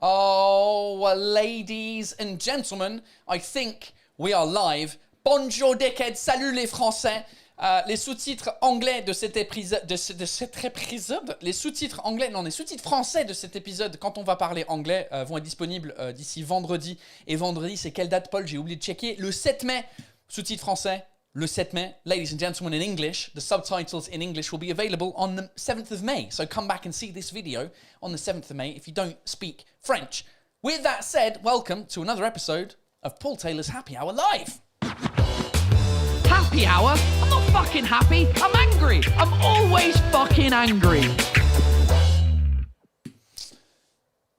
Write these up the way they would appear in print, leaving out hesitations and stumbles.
Oh, well, ladies and gentlemen, I think we are live. Bonjour, dickhead. Salut les Français. Les sous-titres anglais de cet épisode, les sous-titres anglais, non, les sous-titres français de cet épisode, quand on va parler anglais, vont être disponibles d'ici vendredi. Et vendredi, c'est quelle date, Paul? J'ai oublié de checker. Le 7 mai, sous-titres français. Le 7 mai, ladies and gentlemen, in English, the subtitles in English will be available on the 7th of May. So come back and see this video on the 7th of May if you don't speak French. With that said, welcome to another episode of Paul Taylor's Happy Hour Live. Happy hour? I'm not fucking happy. I'm angry. I'm always fucking angry.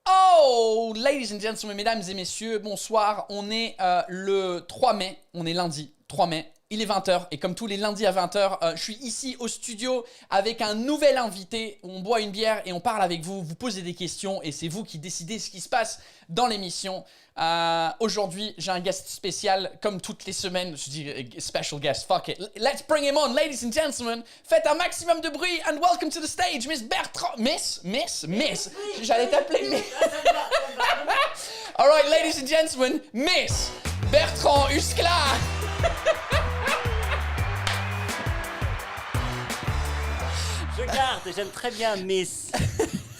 Oh, ladies and gentlemen, mesdames et messieurs, bonsoir. On est le 3 mai, on est lundi 3 mai. Il est 20h et comme tous les lundis à 20h, je suis ici au studio avec un nouvel invité. On boit une bière et on parle avec vous, vous posez des questions et c'est vous qui décidez ce qui se passe dans l'émission. Aujourd'hui, j'ai un guest spécial comme toutes les semaines. Je dis special guest, fuck it. Let's bring him on, ladies and gentlemen. Faites un maximum de bruit and welcome to the stage, Miss Bertrand. Miss. J'allais t'appeler Miss. All right, ladies and gentlemen, Miss Bertrand Huskla. Je garde, j'aime très bien Miss.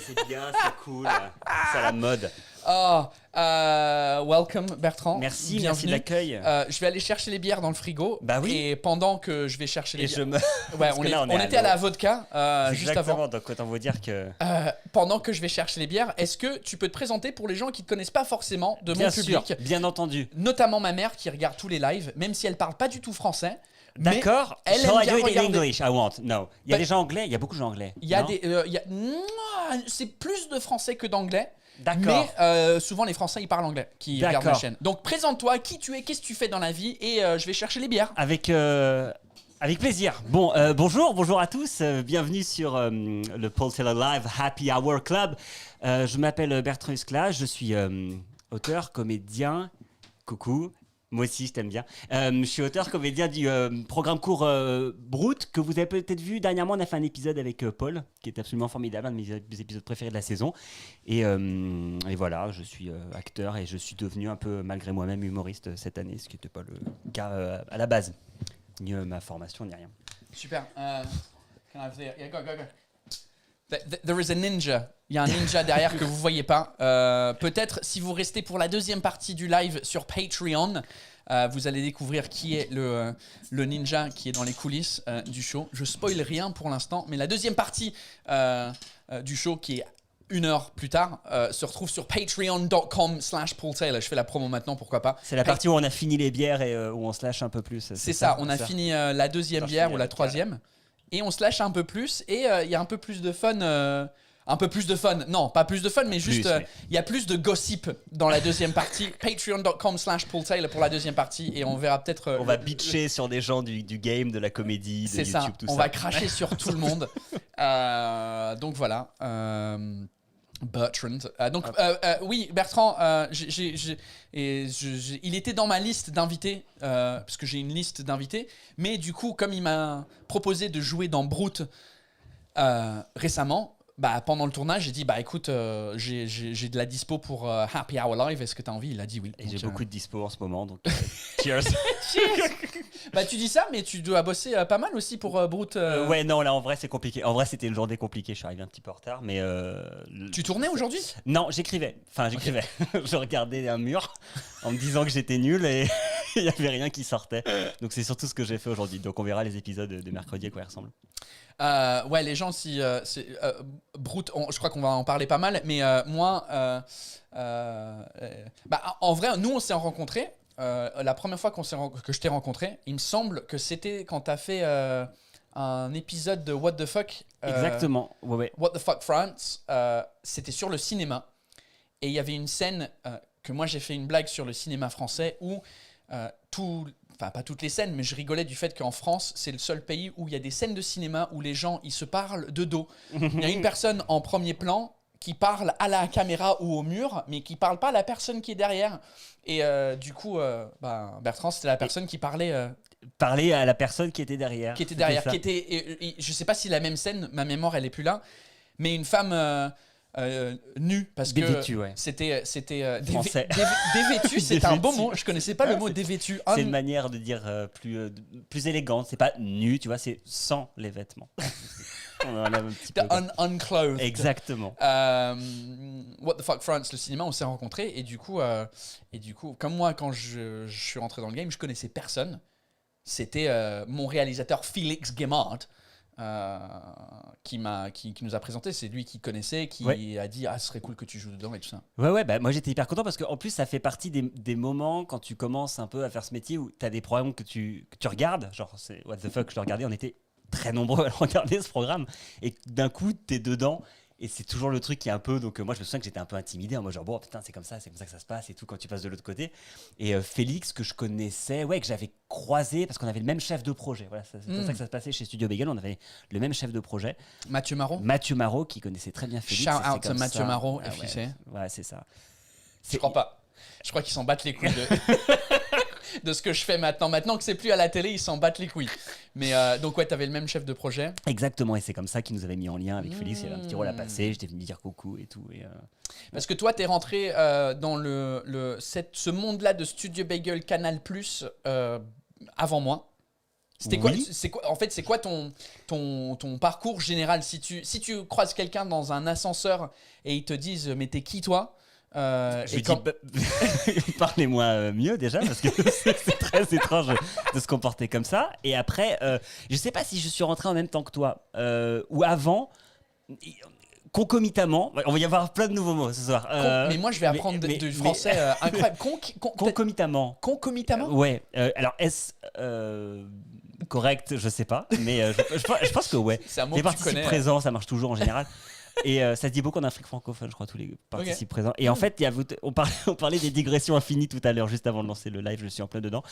C'est bien, c'est cool, c'est à la mode. Welcome Bertrand. Merci, bienvenue. Merci de l'accueil. Je vais aller chercher les bières dans le frigo. Bah oui. Et pendant que je vais chercher les bières, ouais, on était à la vodka juste avant. Donc autant vous dire que. Pendant que je vais chercher les bières, est-ce que tu peux te présenter pour les gens qui te connaissent pas forcément de mon public, bien entendu. notamment ma mère qui regarde tous les lives, même si elle parle pas du tout français. D'accord. Elle So aime I bien do it in regarder. English. I won't. No. Il y a des gens anglais. Il y a beaucoup de gens anglais. Il y a non des, c'est plus de français que d'anglais. D'accord. Mais souvent les Français ils parlent anglais qui regardent la chaîne. Donc présente-toi, qui tu es, qu'est-ce que tu fais dans la vie et je vais chercher les bières. Avec plaisir. Bon, bonjour à tous. Bienvenue sur le Paul Taylor Live Happy Hour Club. Je m'appelle Bertrand Huskla. Je suis auteur, comédien. Coucou. Moi aussi, je t'aime bien. Je suis auteur, comédien du programme court Brut, que vous avez peut-être vu. Dernièrement, on a fait un épisode avec Paul, qui est absolument formidable, un de mes épisodes préférés de la saison. Et voilà, je suis acteur et je suis devenu un peu, malgré moi-même, humoriste cette année, ce qui n'était pas le cas à la base. Ni ma formation, ni rien. Super. Can I have the... Yeah, go. There is a ninja. Il y a un ninja derrière que vous voyez pas. Peut-être si vous restez pour la deuxième partie du live sur Patreon, vous allez découvrir qui est le ninja qui est dans les coulisses du show. Je spoil rien pour l'instant, mais la deuxième partie du show qui est 1 heure plus tard se retrouve sur patreon.com/Paul Taylor. Je fais la promo maintenant, pourquoi pas. C'est la partie où on a fini les bières et où on se lâche un peu plus. C'est ça, on a fini la deuxième bière ou la troisième. Et on se lâche un peu plus et il y a un peu plus de fun. Non, pas plus de fun, mais juste il y a plus de gossip dans la deuxième partie. Patreon.com/Paul Taylor pour la deuxième partie et on verra peut-être. On va bitcher sur des gens du game, de la comédie, de YouTube, ça. tout ça. On va cracher sur tout le monde. Donc voilà. Bertrand. Oui, Bertrand, il était dans ma liste d'invités, parce que j'ai une liste d'invités, mais du coup, comme il m'a proposé de jouer dans Brut récemment, pendant le tournage, j'ai dit, écoute, j'ai de la dispo pour Happy Hour Live, est-ce que tu as envie? Il a dit oui. Et donc, j'ai beaucoup de dispo en ce moment, donc cheers. Cheers. Tu dis ça, mais tu dois bosser pas mal aussi pour Brut. Ouais, non, là en vrai c'est compliqué. En vrai c'était une journée compliquée, je suis arrivé un petit peu en retard, mais... Tu tournais aujourd'hui? Non, j'écrivais. Okay. Je regardais un mur en me disant que j'étais nul et il n'y avait rien qui sortait. Donc c'est surtout ce que j'ai fait aujourd'hui. Donc on verra les épisodes de mercredi à quoi ils ressemblent. Ouais, les gens, si Brut, je crois qu'on va en parler pas mal, mais moi, en vrai, nous on s'est rencontrés. La première fois que je t'ai rencontré, il me semble que c'était quand t'as fait un épisode de What the Fuck. Exactement. Ouais. What the Fuck France. C'était sur le cinéma et il y avait une scène que moi j'ai fait une blague sur le cinéma français où enfin pas toutes les scènes, mais je rigolais du fait qu'en France, c'est le seul pays où il y a des scènes de cinéma où les gens, ils se parlent de dos. Il y a une personne en premier plan qui parle à la caméra ou au mur, mais qui parle pas à la personne qui est derrière. Et du coup, Bertrand, c'était la personne qui parlait... Parler à la personne qui était derrière. Je sais pas si la même scène, ma mémoire, elle est plus là, mais une femme... nu parce Dévêtu, que ouais. c'était Français. dévêtu, c'est un beau Dévêtu. mot. Je connaissais pas le mot dévêtu. C'est une manière de dire plus élégante. C'est pas nu, tu vois, c'est sans les vêtements. On enlève un petit peu. Unclothed. Exactement. What the fuck France, le cinéma, on s'est rencontrés et du coup, comme moi, quand je suis rentré dans le game, je connaissais personne. C'était mon réalisateur Félix Guémard qui nous a présenté. C'est lui qui connaissait, qui a dit ce serait cool que tu joues dedans et tout ça. Ouais, bah, moi j'étais hyper content parce qu'en plus ça fait partie des moments quand tu commences un peu à faire ce métier où tu as des programmes que tu regardes. Genre, c'est What the fuck, je le regardais, on était très nombreux à regarder ce programme et d'un coup t'es dedans et c'est toujours le truc qui est un peu donc moi je me souviens que j'étais un peu intimidé en mode genre bon putain c'est comme ça que ça se passe et tout quand tu passes de l'autre côté et Félix que je connaissais que j'avais croisé parce qu'on avait le même chef de projet, voilà, c'est comme ça que ça se passait chez Studio Bagel, on avait le même chef de projet, Mathieu Marot qui connaissait très bien Félix. Shout out to Mathieu Marot, FIC. Ouais, c'est ça. Je crois pas. Je crois qu'ils s'en battent les couilles de ce que je fais maintenant. Maintenant que c'est plus à la télé, ils s'en battent les couilles. Mais donc ouais, t'avais le même chef de projet. Exactement, et c'est comme ça qu'ils nous avaient mis en lien avec Félix. Il y avait un petit rôle à passer, j'étais venu dire coucou et tout. Parce que toi, t'es rentré dans ce monde-là de Studio Bagel Canal Plus avant moi. C'était quoi, Oui. c'est quoi ton parcours général si tu croises quelqu'un dans un ascenseur et ils te disent mais t'es qui toi? Je lui dis, parlez-moi mieux déjà, parce que c'est très étrange de se comporter comme ça. Et après, je sais pas si je suis rentré en même temps que toi, ou avant, concomitamment. On va y avoir plein de nouveaux mots ce soir. Mais moi, je vais apprendre du français incroyable. Concomitamment. Concomitamment Ouais. Alors, est-ce correct? Je sais pas, mais je pense que ouais. C'est un mot Les que tu participes connais. présents, ça marche toujours en général. Et ça se dit beaucoup en Afrique francophone, je crois, tous les participes présents. Et en fait, on parlait des digressions infinies tout à l'heure, juste avant de lancer le live, je suis en plein dedans.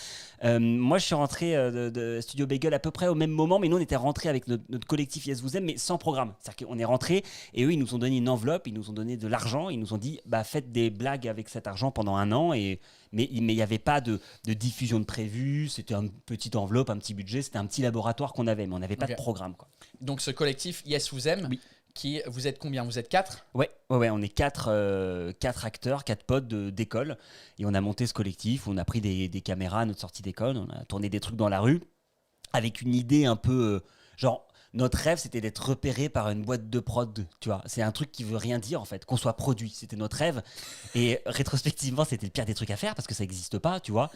Moi, je suis rentré de Studio Bagel à peu près au même moment, mais nous, on était rentrés avec notre collectif Yes Vous Aime, mais sans programme. C'est-à-dire qu'on est rentrés et eux, ils nous ont donné une enveloppe, ils nous ont donné de l'argent, ils nous ont dit, faites des blagues avec cet argent pendant 1 an. Mais il n'y avait pas de diffusion de prévu, c'était une petite enveloppe, un petit budget, c'était un petit laboratoire qu'on avait, mais on n'avait pas de programme, quoi. Donc, ce collectif Yes Vous Aime. Oui. Vous êtes combien? Vous êtes 4? Ouais, on est 4 acteurs, 4 potes d'école. Et on a monté ce collectif, on a pris des caméras à notre sortie d'école, on a tourné des trucs dans la rue, avec une idée un peu, genre, notre rêve, c'était d'être repéré par une boîte de prod, tu vois. C'est un truc qui veut rien dire, en fait, qu'on soit produit. C'était notre rêve. Et rétrospectivement, c'était le pire des trucs à faire parce que ça n'existe pas, tu vois.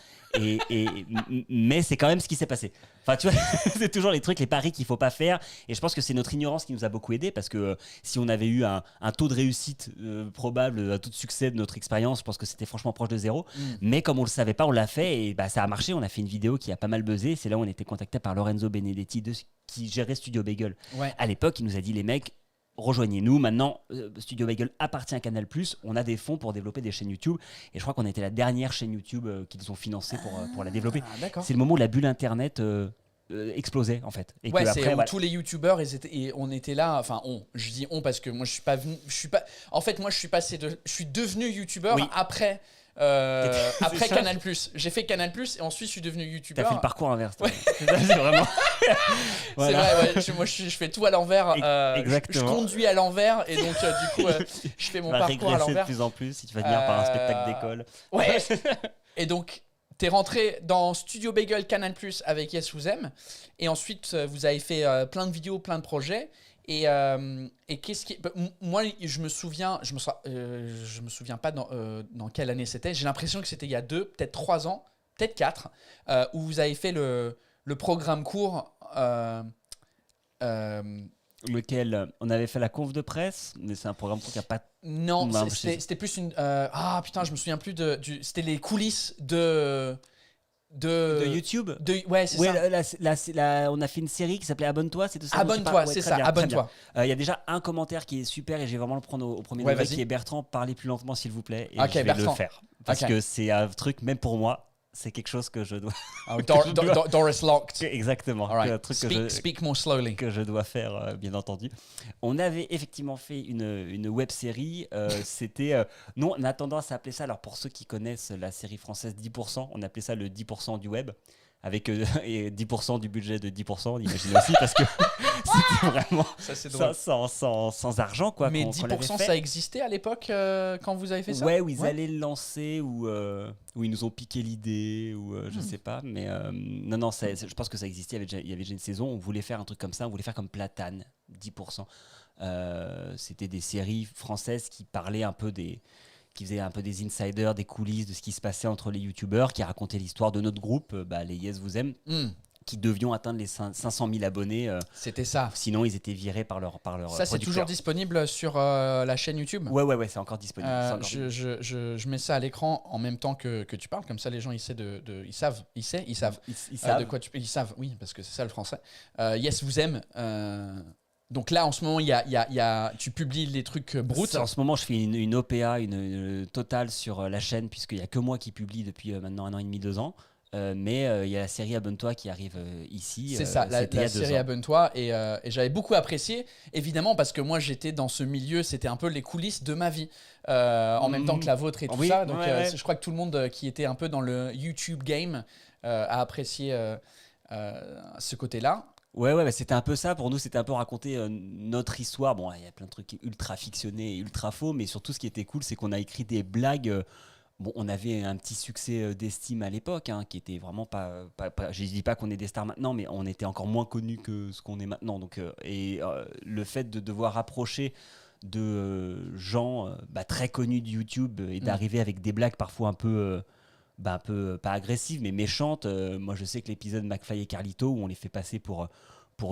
Mais c'est quand même ce qui s'est passé. Enfin, tu vois, c'est toujours les trucs, les paris qu'il ne faut pas faire. Et je pense que c'est notre ignorance qui nous a beaucoup aidés parce que si on avait eu un taux de réussite probable, un taux de succès de notre expérience, je pense que c'était franchement proche de 0. Mais comme on ne le savait pas, on l'a fait et ça a marché. On a fait une vidéo qui a pas mal buzzé. C'est là où on était contacté par Lorenzo Benedetti qui gérait Studio Bagel. Ouais. À l'époque, il nous a dit les mecs, rejoignez-nous. Maintenant, Studio Bagel appartient à Canal+. On a des fonds pour développer des chaînes YouTube. Et je crois qu'on était la dernière chaîne YouTube qu'ils ont financée pour la développer. D'accord. C'est le moment où la bulle Internet explosait, en fait. Et Ouais, que c'est après, où voilà. tous les youtubeurs, et on était là. Enfin, je dis on parce que moi, je suis pas. En fait, moi, je suis devenu youtubeur Oui. après ça. Canal+. J'ai fait Canal+, et ensuite, je suis devenu T'as youtubeur. fait le parcours inverse. toi. C'est vraiment... Voilà. C'est vrai, ouais. Moi, je fais tout à l'envers. Exactement. Je conduis à l'envers, et donc, du coup, je fais mon Tu vas parcours à régresser de l'envers. plus en plus si tu vas venir par un spectacle d'école. Ouais. Et donc, t'es rentré dans Studio Bagel Canal+ avec Yes Vous Aime, et ensuite vous avez fait plein de vidéos, plein de projets. Et qu'est-ce qui... Moi, je me souviens pas dans quelle année c'était. J'ai l'impression que c'était il y a 2, peut-être 3 ans, peut-être 4, où vous avez fait le programme court. Lequel on avait fait la conf de presse, mais c'est un programme qui n'a pas. Non, Non, c'était plus une... putain, je me souviens plus c'était les coulisses de YouTube. Ouais, c'est ça. On a fait une série qui s'appelait Abonne-toi, c'est tout ça. Abonne-toi, Ouais, c'est très ça, bien, très abonne-toi. bien. Il y a déjà un commentaire qui est super et je vais vraiment le prendre au premier Ouais, degré, vas-y. qui est Bertrand, parlez plus lentement s'il vous plaît. Et Ok, je vais Bertrand. le faire. Parce Ok. que c'est un truc, même pour moi, c'est quelque chose que je dois. Doris Locked. Exactement. All right. Un truc Speak more slowly. que je dois faire, bien entendu. On avait effectivement fait une web série. C'était. Nous, on a tendance à appeler ça, alors pour ceux qui connaissent la série française 10%, on appelait ça le 10% du web. avec et 10% du budget de 10%, on imagine aussi, parce que c'était vraiment Ça, c'est drôle. sans argent, quoi. Mais qu'on 10%, l'avait fait. ça existait à l'époque quand vous avez fait ça? Ouais, où ils allaient le lancer, où ils nous ont piqué l'idée, ou je sais pas. Mais non, je pense que ça existait. Il y avait déjà une saison. On voulait faire un truc comme ça. On voulait faire comme Platane, 10%. C'était des séries françaises qui parlaient un peu qui faisaient un peu des insiders, des coulisses de ce qui se passait entre les youtubeurs, qui racontaient l'histoire de notre groupe, les Yes Vous Aime, qui devions atteindre les 500 000 abonnés. C'était ça. Sinon, ils étaient virés par leur Ça, c'est producteur. toujours disponible sur la chaîne YouTube? Ouais, c'est encore disponible. C'est encore disponible. Je mets ça à l'écran en même temps que tu parles, comme ça les gens ils savent Ils de quoi ils savent, oui, parce que c'est ça le français. Yes Vous Aime. Donc là en ce moment tu publies les trucs bruts. En ce moment, je fais une OPA, une totale sur la chaîne, puisqu'il n'y a que moi qui publie depuis maintenant 1 an et demi, 2 ans. Mais il y a la série Abonne-toi qui arrive ici. C'est ça, c'était il y la a 2 série ans. Abonne-toi. Et j'avais beaucoup apprécié, évidemment, parce que moi j'étais dans ce milieu, c'était un peu les coulisses de ma vie, en même temps que la vôtre et tout Oui, ça. Donc ouais. je crois que tout le monde qui était un peu dans le YouTube game a apprécié ce côté-là. Ouais, c'était un peu ça. Pour nous, c'était un peu raconter notre histoire. Bon, il y a plein de trucs ultra fictionnés et ultra faux, mais surtout, ce qui était cool, c'est qu'on a écrit des blagues. Bon, on avait un petit succès d'estime à l'époque, qui était vraiment pas. Je dis pas qu'on est des stars maintenant, mais on était encore moins connus que ce qu'on est maintenant. Donc, le fait de devoir approcher de gens très connus de YouTube et d'arriver avec des blagues parfois un peu pas agressives, mais méchantes. Moi, je sais que l'épisode McFly et Carlito, où on les fait passer pour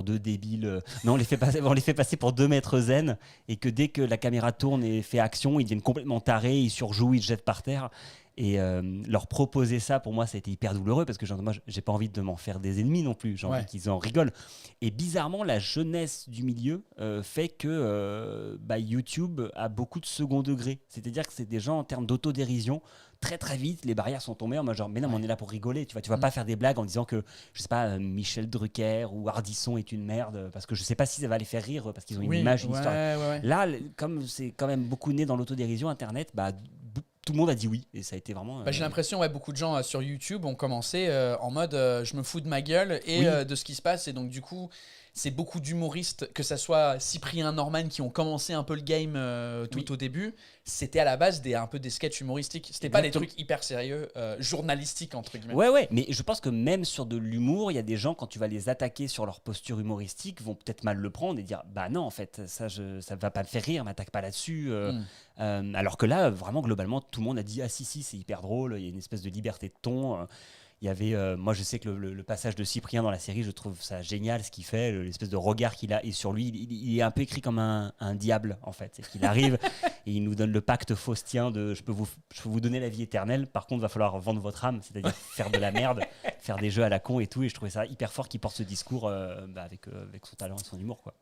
deux débiles. Non, on les fait passer pour 2 maîtres zen, et que dès que la caméra tourne et fait action, ils deviennent complètement tarés, ils surjouent, ils se jettent par terre. Et leur proposer ça, pour moi, ça a été hyper douloureux, parce que moi, j'ai pas envie de m'en faire des ennemis non plus. J'ai envie qu'ils en rigolent. Et bizarrement, la jeunesse du milieu fait que YouTube a beaucoup de second degré. C'est-à-dire que c'est des gens, en termes d'autodérision, très très vite, les barrières sont tombées en mode genre, mais non, mais on est là pour rigoler. Tu vas pas faire des blagues en disant que, je sais pas, Michel Drucker ou Ardisson est une merde, parce que je sais pas si ça va les faire rire, parce qu'ils ont une image, une histoire. Ouais. Là, comme c'est quand même beaucoup né dans l'autodérision, Internet, tout le monde a dit oui, et ça a été vraiment. J'ai l'impression, beaucoup de gens sur YouTube ont commencé en mode je me fous de ma gueule et de ce qui se passe, et donc du coup c'est beaucoup d'humoristes, que ça soit Cyprien, Norman, qui ont commencé un peu le game tout au début. C'était à la base un peu des sketchs humoristiques. C'était pas des trucs hyper sérieux, journalistiques entre guillemets. Ouais, mais je pense que même sur de l'humour, il y a des gens, quand tu vas les attaquer sur leur posture humoristique, vont peut-être mal le prendre et dire bah non, en fait, ça va pas me faire rire, m'attaque pas là-dessus. Alors que là, vraiment, globalement, tout le monde a dit ah si, c'est hyper drôle, il y a une espèce de liberté de ton. Il y avait, moi je sais que le passage de Cyprien dans la série, je trouve ça génial ce qu'il fait, l'espèce de regard qu'il a, et sur lui, il est un peu écrit comme un diable en fait. C'est qu'il arrive et il nous donne le pacte faustien de je peux vous donner la vie éternelle, par contre il va falloir vendre votre âme, c'est-à-dire faire de la merde, faire des jeux à la con et tout, et je trouvais ça hyper fort qu'il porte ce discours avec son talent et son humour, quoi.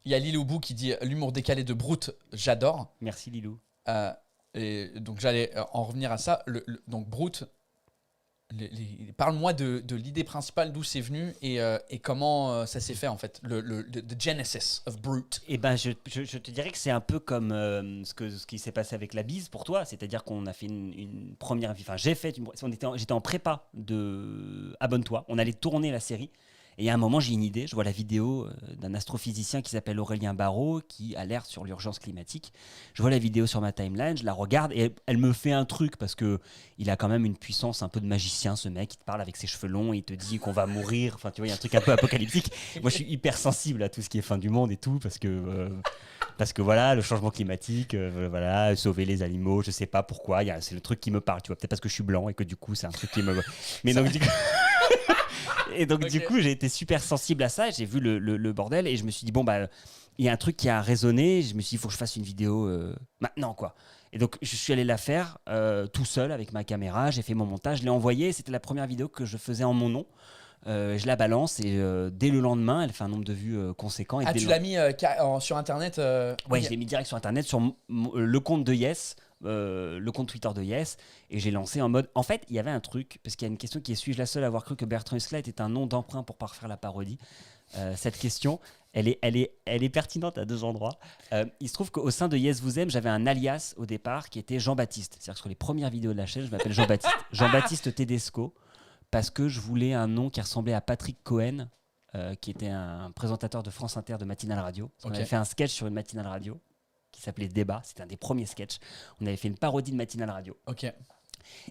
Il y a Lilou Bou qui dit l'humour décalé de Brute, j'adore. Merci Lilou. Et donc j'allais en revenir à ça. Donc Brute, parle-moi de l'idée principale, d'où c'est venu et comment ça s'est fait en fait, the genesis of Brute. Eh ben, je te dirais que c'est un peu comme ce qui s'est passé avec La Bise pour toi, c'est-à-dire qu'on a fait une première vie. Enfin, j'étais en prépa de Abonne-toi. On allait tourner la série. Et à un moment, j'ai une idée. Je vois la vidéo d'un astrophysicien qui s'appelle Aurélien Barraud, qui alerte sur l'urgence climatique. Je vois la vidéo sur ma timeline, je la regarde et elle me fait un truc, parce qu'il a quand même une puissance un peu de magicien, ce mec. Il te parle avec ses cheveux longs et il te dit qu'on va mourir. Enfin, tu vois, il y a un truc un peu apocalyptique. Moi, je suis hyper sensible à tout ce qui est fin du monde et tout, parce que voilà, le changement climatique, voilà, sauver les animaux, je sais pas pourquoi. C'est le truc qui me parle, tu vois. Peut-être parce que je suis blanc et que du coup, c'est un truc qui me. Mais donc, du coup. Et donc, du coup, j'ai été super sensible à ça. J'ai vu le bordel et je me suis dit, bon, il y a un truc qui a résonné. Je me suis dit, il faut que je fasse une vidéo maintenant, quoi. Et donc, je suis allé la faire tout seul avec ma caméra. J'ai fait mon montage, je l'ai envoyée. C'était la première vidéo que je faisais en mon nom. Je la balance et dès le lendemain, elle fait un nombre de vues conséquent. Et tu l'as mis sur Internet Ouais, je l'ai mis direct sur Internet, sur le compte de Yes. Le compte Twitter de Yes, et j'ai lancé en mode. En fait, il y avait un truc, parce qu'il y a une question qui est: suis-je la seule à avoir cru que Bertrand Huskla était un nom d'emprunt pour pas refaire la parodie? Cette question, elle est pertinente à 2 endroits. Il se trouve qu'au sein de Yes Vous Aime, j'avais un alias au départ qui était Jean-Baptiste. C'est-à-dire que sur les premières vidéos de la chaîne, je m'appelle Jean-Baptiste. Jean-Baptiste Tedesco. parce que je voulais un nom qui ressemblait à Patrick Cohen, qui était un présentateur de France Inter de matinale radio. On avait fait un sketch sur une matinale radio qui s'appelait Débat. C'était un des premiers sketchs. On avait fait une parodie de matinale radio.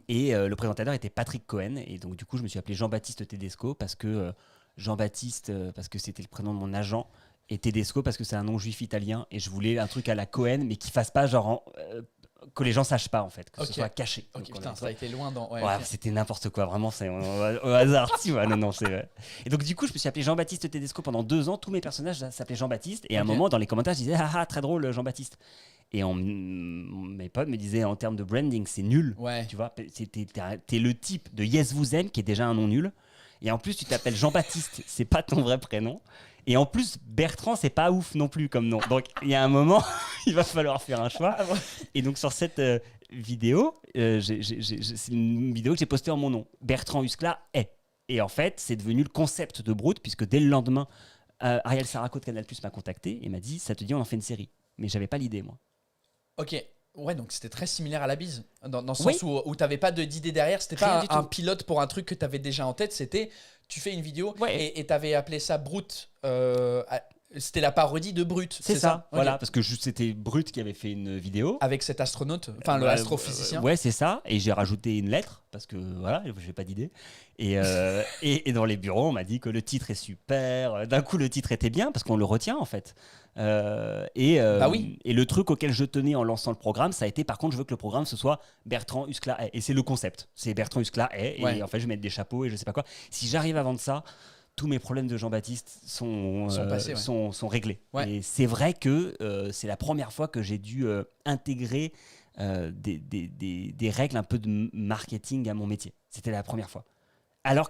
Et le présentateur était Patrick Cohen. Et donc, du coup, je me suis appelé Jean-Baptiste Tedesco parce que Jean-Baptiste, parce que c'était le prénom de mon agent, et Tedesco parce que c'est un nom juif italien. Et je voulais un truc à la Cohen, mais qui fasse pas genre... que les gens sachent pas en fait, que ce soit caché. Ok, putain, ça a été loin dans... C'était n'importe quoi, vraiment, c'est au hasard. Tu vois, non, c'est... Et donc du coup, je me suis appelé Jean-Baptiste Tedesco pendant 2 ans. Tous mes personnages s'appelaient Jean-Baptiste. Et à un moment, dans les commentaires, je disais, ah, très drôle, Jean-Baptiste. Et mes potes me disaient, en termes de branding, c'est nul. Tu vois, t'es le type de Yes Vous Aime, qui est déjà un nom nul. Et en plus, tu t'appelles Jean-Baptiste, c'est pas ton vrai prénom. Et en plus, Bertrand, c'est pas ouf non plus comme nom. Donc, il y a un moment, il va falloir faire un choix. Et donc, sur cette vidéo, c'est une vidéo que j'ai postée en mon nom. Bertrand Huskla est. Et en fait, c'est devenu le concept de Brut, puisque dès le lendemain, Ariel Saraco de Canal+ m'a contacté et m'a dit, ça te dit, on en fait une série. Mais j'avais pas l'idée, moi. Ok. Ouais, donc c'était très similaire à La Bise, dans le sens où t'avais pas d'idée derrière, c'était pas un pilote pour un truc que t'avais déjà en tête, c'était tu fais une vidéo et t'avais appelé ça Brut, c'était la parodie de Brut. C'est ça, voilà, parce que c'était Brut qui avait fait une vidéo. Avec cet astronaute, enfin le astrophysicien. Ouais, c'est ça, et j'ai rajouté une lettre, parce que voilà, j'ai pas d'idée. Et dans les bureaux, on m'a dit que le titre est super, d'un coup le titre était bien, parce qu'on le retient en fait. Et le truc auquel je tenais en lançant le programme, ça a été par contre je veux que le programme ce soit Bertrand Huskla est. Et c'est le concept, c'est Bertrand Huskla est. Et en fait je vais mettre des chapeaux et je sais pas quoi. Si j'arrive à vendre ça, tous mes problèmes de Jean-Baptiste sont réglés. Et c'est vrai que c'est la première fois que j'ai dû intégrer des règles un peu de marketing à mon métier. C'était la première fois.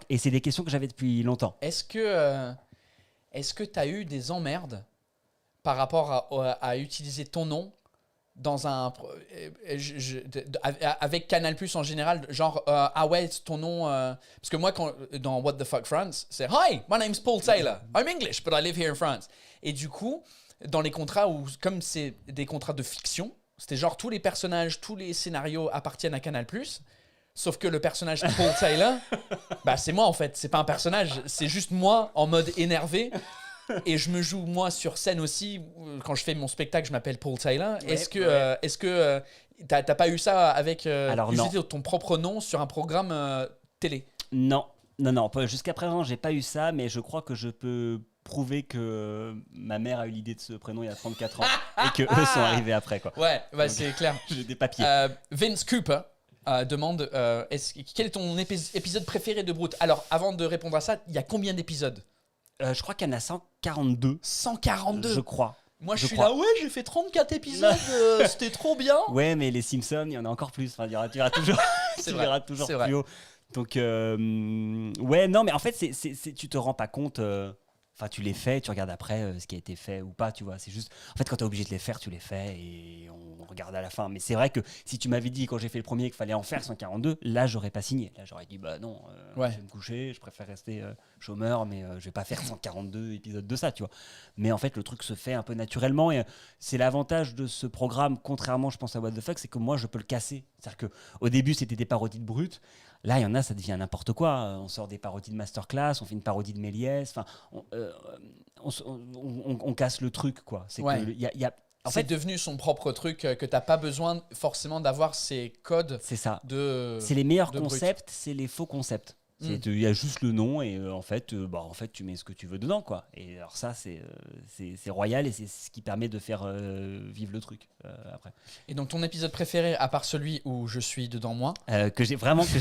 Et c'est des questions que j'avais depuis longtemps. Est-ce que tu as eu des emmerdes par rapport à utiliser ton nom dans avec Canal+ en général, genre ah ouais, ton nom parce que moi dans What the Fuck France, c'est Hi, my name's Paul Taylor. I'm English but I live here in France. Et du coup, dans les contrats où comme c'est des contrats de fiction, c'était genre tous les personnages, tous les scénarios appartiennent à Canal+. Sauf que le personnage Paul Taylor, bah c'est moi en fait, c'est pas un personnage, c'est juste moi en mode énervé. Et je me joue moi sur scène aussi quand je fais mon spectacle, je m'appelle Paul Taylor. Est-ce que t'as pas eu ça avec utiliser ton propre nom sur un programme télé? Non. Jusqu'à présent, j'ai pas eu ça, mais je crois que je peux prouver que ma mère a eu l'idée de ce prénom il y a 34 ans et que eux sont arrivés après quoi. Ouais, bah c'est clair. J'ai des papiers. Vince Cooper demande quel est ton épisode préféré de Brut? Alors, avant de répondre à ça, il y a combien d'épisodes? Je crois qu'il y en a 142. 142 je crois. Moi, je suis là, ouais, j'ai fait 34 épisodes, c'était trop bien. Ouais, mais les Simpsons, il y en a encore plus. Enfin, tu verras toujours, toujours plus haut. Donc, ouais, non, mais en fait, tu te rends pas compte. Enfin, tu les fais, tu regardes après ce qui a été fait ou pas, tu vois. C'est juste, en fait, quand t'es obligé de les faire, tu les fais et on regarde à la fin. Mais c'est vrai que si tu m'avais dit quand j'ai fait le premier qu'il fallait en faire 142, là, j'aurais pas signé. Là, j'aurais dit, bah non, je vais me coucher, je préfère rester chômeur, mais je vais pas faire 142 épisodes de ça, tu vois. Mais en fait, le truc se fait un peu naturellement et c'est l'avantage de ce programme, contrairement, je pense, à What the Fuck, c'est que moi, je peux le casser. C'est-à-dire qu'au début, c'était des parodies de Brut. Là, il y en a, ça devient n'importe quoi. On sort des parodies de Masterclass, on fait une parodie de Méliès. Enfin, on casse le truc, quoi. C'est que en fait, devenu son propre truc que t'as pas besoin forcément d'avoir ces codes. C'est ça. C'est les meilleurs concepts, c'est les faux concepts. Il y a juste le nom et en fait, tu mets ce que tu veux dedans, quoi. Et alors ça, c'est royal et c'est ce qui permet de faire vivre le truc après. Et donc ton épisode préféré, à part celui où je suis dedans moi, que j'ai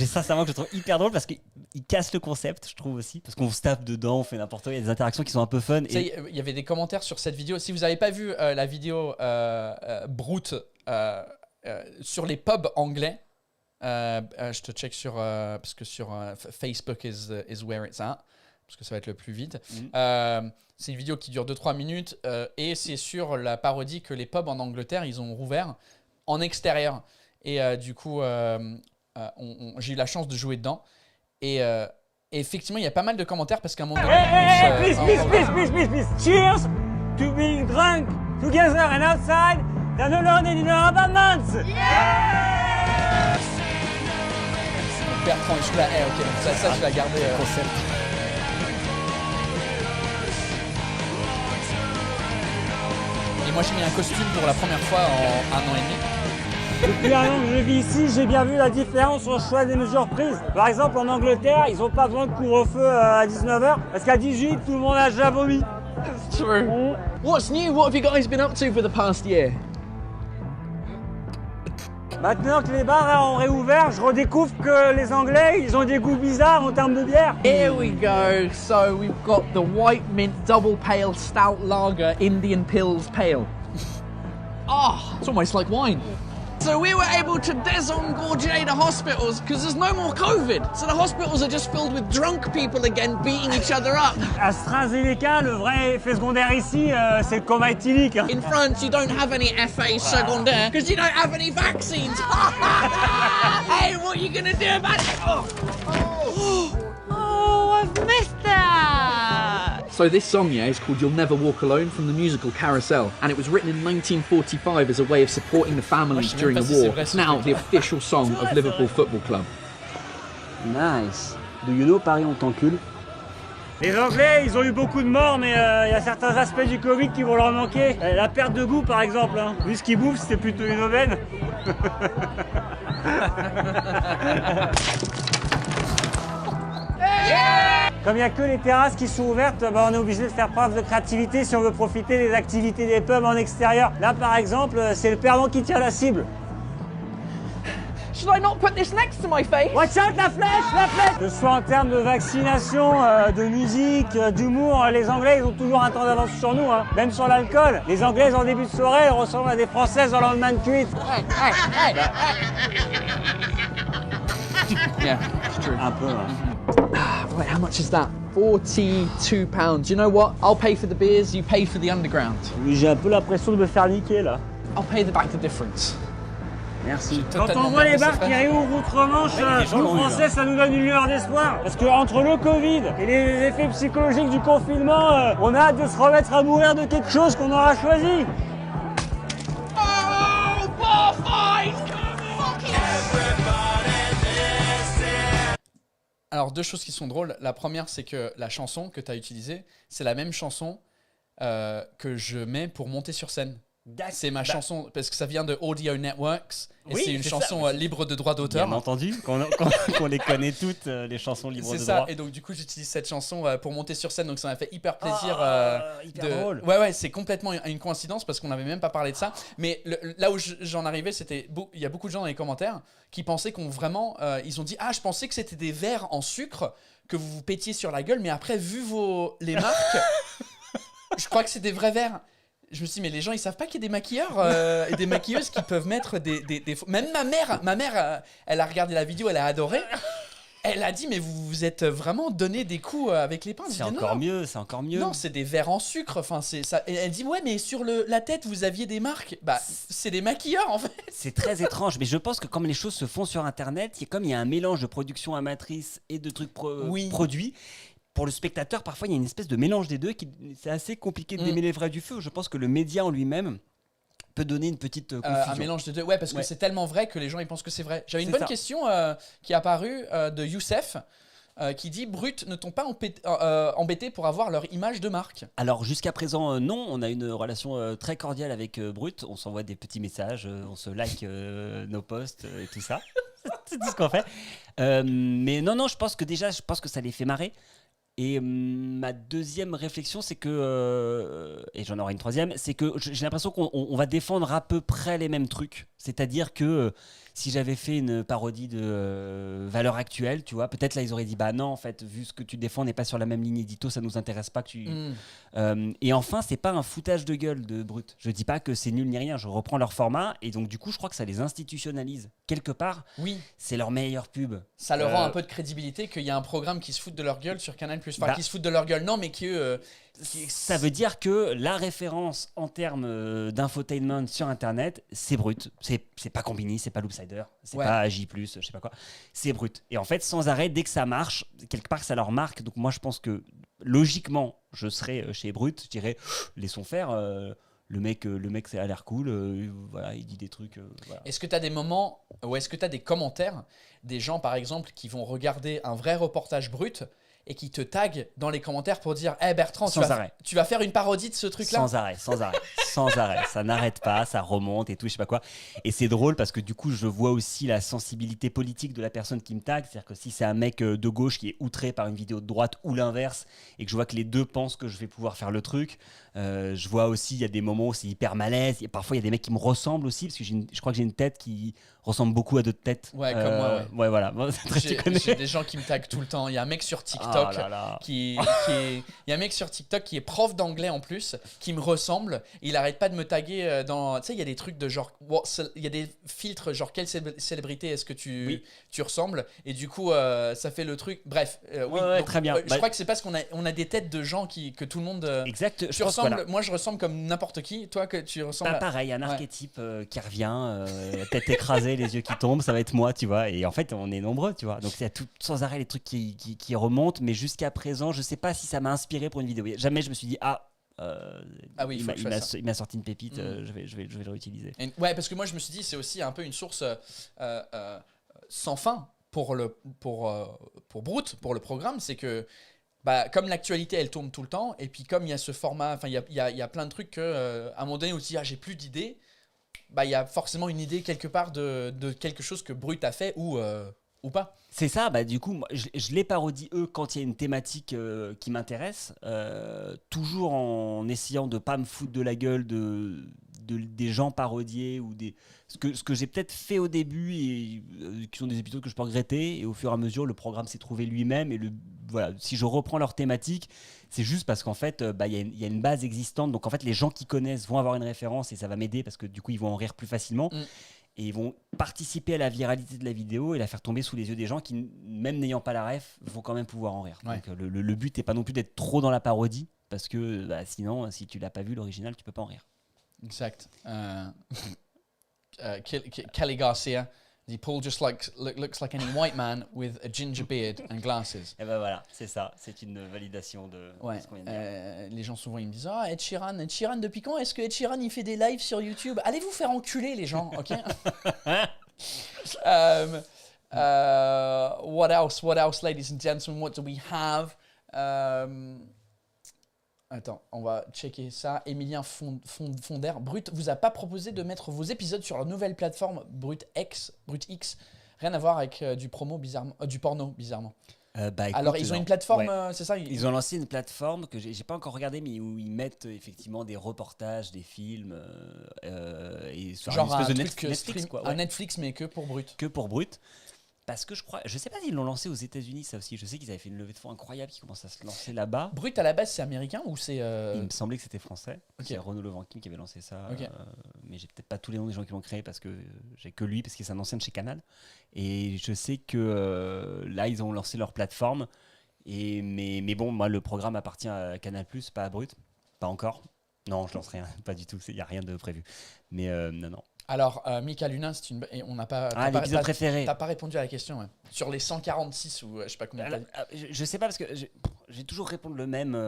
sincèrement, que je trouve hyper drôle parce qu'il casse le concept, je trouve aussi, parce qu'on se tape dedans, on fait n'importe quoi, il y a des interactions qui sont un peu fun. Il y avait des commentaires sur cette vidéo. Si vous n'avez pas vu la vidéo Brut sur les pubs anglais. Je te check parce que sur Facebook is where it's at, parce que ça va être le plus vite. C'est une vidéo qui dure 2-3 minutes et c'est sur la parodie que les pubs en Angleterre ils ont rouvert en extérieur et du coup j'ai eu la chance de jouer dedans et effectivement il y a pas mal de commentaires parce qu'à un moment donné please cheers to being drunk together and outside than alone in an apartment. Bertrand Huskla. Ok, donc ça je l'ai gardé. Concept. Et moi j'ai mis un costume pour la première fois en 1 an et demi. Depuis un an que je vis ici, j'ai bien vu la différence au choix des mesures prises. Par exemple, en Angleterre, ils n'ont pas besoin de couvre-feu à 19h, parce qu'à 18, tout le monde a déjà vomi. It's true. What's new? What have you guys been up to for the past year? Maintenant que les bars ont réouvert, je redécouvre que les Anglais, ils ont des goûts bizarres en termes de bière. Here we go. So we've got the White Mint Double Pale Stout Lager Indian Pils Pale. Ah, it's almost like wine. So we were able to disengorge the hospitals because there's no more COVID. So the hospitals are just filled with drunk people again beating each other up. AstraZeneca, le vrai effet secondaire ici, c'est le coma éthylique. In France, you don't have any FA secondaire because you don't have any vaccines. Hey, what are you gonna do about it? Oh, I've missed that! So this song, yeah, is called You'll Never Walk Alone from the musical Carousel, and it was written in 1945 as a way of supporting the families during the war. It's now the official song of Liverpool Football Club. Nice. Do you know Paris on t'encule? Les Anglais, ils ont eu beaucoup de morts, mais il y a certains aspects du Covid qui vont leur manquer. La perte de goût, par exemple. Hein. Vu ce qu'ils bouffent, c'était plutôt une aubaine. Comme il n'y a que les terrasses qui sont ouvertes, on est obligé de faire preuve de créativité si on veut profiter des activités des pubs en extérieur. Là, par exemple, c'est le perdant qui tire la cible. Should I not put this next to my face? Watch out, la flèche, la flèche! Que ce soit en termes de vaccination, de musique, d'humour, les Anglais, ils ont toujours un temps d'avance sur nous, hein. Même sur l'alcool. Les Anglaises, en début de soirée, elles ressemblent à des Françaises en lendemain de cuite. Yeah, it's true. Un peu, hein. Right, how much is that? £42. You know what? I'll pay for the beers, you pay for the underground. J'ai un peu l'impression de me faire niquer, là. I'll pay back the difference. Merci. Quand Totalement on voit les bien, bars c'est qui vrai. réouvrent outre-Manche, les gens nous l'ont eu, Français, ça nous donne une lueur d'espoir. Parce que entre le Covid et les effets psychologiques du confinement, on a hâte de se remettre à mourir de quelque chose qu'on aura choisi. Oh, bar fight! Alors, deux choses qui sont drôles. La première, c'est que la chanson que tu as utilisée, c'est la même chanson que je mets pour monter sur scène. C'est ma chanson, parce que ça vient de Audio Networks, et Oui, c'est une c'est chanson ça. Libre de droit d'auteur. Bien entendu, qu'on les connaît toutes, les chansons libres C'est de ça, droit. et donc du coup j'utilise cette chanson pour monter sur scène, donc ça m'a fait hyper plaisir. Hyper drôle. Ouais, c'est complètement une coïncidence parce qu'on n'avait même pas parlé de ça. Mais là où j'en arrivais, c'était il y a beaucoup de gens dans les commentaires qui pensaient qu'on vraiment, ils ont dit je pensais que c'était des verres en sucre que vous vous pétiez sur la gueule, mais après vu les marques, je crois que c'est des vrais verres. Je me suis dit, mais les gens, ils savent pas qu'il y a des maquilleurs et des maquilleuses qui peuvent mettre des faux. Même ma mère, elle a regardé la vidéo, elle a adoré. Elle a dit, mais vous vous êtes vraiment donné des coups avec les pinces. C'est encore mieux, c'est encore mieux. Non, c'est des verres en sucre. Enfin, c'est ça. Et elle dit, ouais, mais sur la tête, vous aviez des marques. Bah, c'est des maquilleurs en fait. C'est très étrange, mais je pense que comme les choses se font sur Internet, il y a un mélange de production amatrice et de trucs produits. Pour le spectateur, parfois, il y a une espèce de mélange des deux. C'est assez compliqué de démêler le vrai du feu. Je pense que le média en lui-même peut donner une petite confusion. Un mélange de deux. Ouais, parce que c'est tellement vrai que les gens ils pensent que c'est vrai. J'avais une bonne question qui est apparue de Youssef qui dit Brut, ne t'ont pas embêté pour avoir leur image de marque? Alors jusqu'à présent, non. On a une relation très cordiale avec Brut. On s'envoie des petits messages, on se like nos posts et tout ça. C'est tout ce qu'on fait. Mais non, je pense que ça les fait marrer. Et ma deuxième réflexion, c'est que, et j'en aurai une troisième, c'est que j'ai l'impression qu'on va défendre à peu près les mêmes trucs. C'est-à-dire que si j'avais fait une parodie de Valeurs Actuelles, tu vois, peut-être là ils auraient dit bah non, en fait, vu ce que tu défends, on n'est pas sur la même ligne édito, ça nous intéresse pas que tu. Et enfin, c'est pas un foutage de gueule de Brut. Je dis pas que c'est nul ni rien, je reprends leur format et donc du coup, je crois que ça les institutionnalise quelque part. Oui. C'est leur meilleure pub. Ça leur rend un peu de crédibilité qu'il y a un programme qui se fout de leur gueule sur Canal+. Enfin, qui se fout de leur gueule, non, mais ça veut dire que la référence en termes d'infotainment sur Internet, c'est Brut. C'est pas Combini, c'est pas Loopsider, c'est pas J+, je sais pas quoi. C'est Brut. Et en fait, sans arrêt, dès que ça marche, quelque part, ça leur marque. Donc moi, je pense que logiquement, je serais chez Brut, je dirais, laissons faire. le mec ça a l'air cool, voilà, il dit des trucs. Voilà. Est-ce que tu as des moments ou est-ce que tu as des commentaires des gens, par exemple, qui vont regarder un vrai reportage brut et qui te taguent dans les commentaires pour dire hey Bertrand, tu vas faire une parodie de ce truc-là? Sans arrêt. Ça n'arrête pas, ça remonte et tout, je sais pas quoi. Et c'est drôle parce que du coup, je vois aussi la sensibilité politique de la personne qui me tague. C'est-à-dire que si c'est un mec de gauche qui est outré par une vidéo de droite ou l'inverse et que je vois que les deux pensent que je vais pouvoir faire le truc, je vois aussi, il y a des moments où c'est hyper malaise. Parfois, il y a des mecs qui me ressemblent aussi parce que je crois que j'ai une tête qui ressemble beaucoup à d'autres têtes. Ouais, comme moi, ouais. Ouais, voilà. Bon, J'ai des gens qui me taguent tout le temps. Il y a un mec sur TikTok il y a un mec sur TikTok qui est prof d'anglais en plus, qui me ressemble. Il arrête pas de me taguer dans. Tu sais, il y a des trucs de genre. Il y a des filtres genre quelle célébrité est-ce que tu ressembles. Et du coup, ça fait le truc. Bref, oui. Ouais, donc, très bien. Je crois que c'est parce qu'on a des têtes de gens que tout le monde. Exact. Tu ressembles. Voilà. Moi, je ressemble comme n'importe qui. Toi, que tu ressembles. Pareil, un archétype qui revient, tête écrasée, les yeux qui tombent, ça va être moi, tu vois. Et en fait, on est nombreux, tu vois. Donc, il y a sans arrêt les trucs qui remontent. Mais jusqu'à présent, je sais pas si ça m'a inspiré pour une vidéo. Jamais je me suis dit oui, il m'a sorti une pépite, je vais le réutiliser. Ouais, parce que moi je me suis dit c'est aussi un peu une source sans fin pour Brut, pour le programme, c'est que comme l'actualité elle tourne tout le temps et puis comme il y a ce format, enfin il y a plein de trucs que à un moment donné aussi j'ai plus d'idées, il y a forcément une idée quelque part de quelque chose que Brut a fait ou pas. C'est ça, du coup, moi, je les parodie eux quand il y a une thématique qui m'intéresse, toujours en essayant de pas me foutre de la gueule des gens parodiés ou ce que j'ai peut-être fait au début et qui sont des épisodes que je peux regretter, et au fur et à mesure le programme s'est trouvé lui-même, et voilà, si je reprends leur thématique, c'est juste parce qu'en fait il y a une base existante, donc en fait les gens qui connaissent vont avoir une référence et ça va m'aider parce que du coup ils vont en rire plus facilement. Et ils vont participer à la viralité de la vidéo et la faire tomber sous les yeux des gens qui, même n'ayant pas la ref, vont quand même pouvoir en rire. Ouais. Donc le but n'est pas non plus d'être trop dans la parodie, parce que sinon, si tu l'as pas vu l'original, tu peux pas en rire. Exact. Kelly Garcia, Paul just looks like any white man with a ginger beard and glasses. Et voilà, c'est ça. C'est une validation de ce qu'on vient de dire. Les gens souvent ils me disent Ed Sheeran, depuis quand est-ce que Ed Sheeran il fait des lives sur YouTube? Allez vous faire enculer les gens, ok? What else, ladies and gentlemen? What do we have? Attends, on va checker ça. Emilien Fonder, Brut vous a pas proposé de mettre vos épisodes sur la nouvelle plateforme Brut X. Rien à voir avec du porno, bizarrement. Écoute, alors, ils ont une plateforme, c'est ça? Ils ont lancé une plateforme que j'ai pas encore regardée, mais où ils mettent effectivement des reportages, des films, et sur genre une espèce de Netflix, quoi. Un Netflix, mais que pour Brut. Que pour Brut. Parce que je sais pas s'ils l'ont lancé aux États-Unis, ça aussi. Je sais qu'ils avaient fait une levée de fonds incroyable qui commence à se lancer là-bas. Brut à la base, c'est américain ou c'est. Il me semblait que c'était français. Okay. C'est Renaud Levanquin qui avait lancé ça. Okay. Mais j'ai peut-être pas tous les noms des gens qui l'ont créé parce que j'ai que lui, parce que c'est un ancien de chez Canal. Et je sais que là, ils ont lancé leur plateforme. Mais bon, moi, le programme appartient à Canal+, pas à Brut. Pas encore. Non, je lance rien, pas du tout. Il n'y a rien de prévu. Mais non. Alors, Mika Luna, on n'a pas. L'épisode préféré. T'as pas répondu à la question, ouais. Sur les 146 ou je sais pas combien. Je sais pas parce que j'ai toujours répondu le même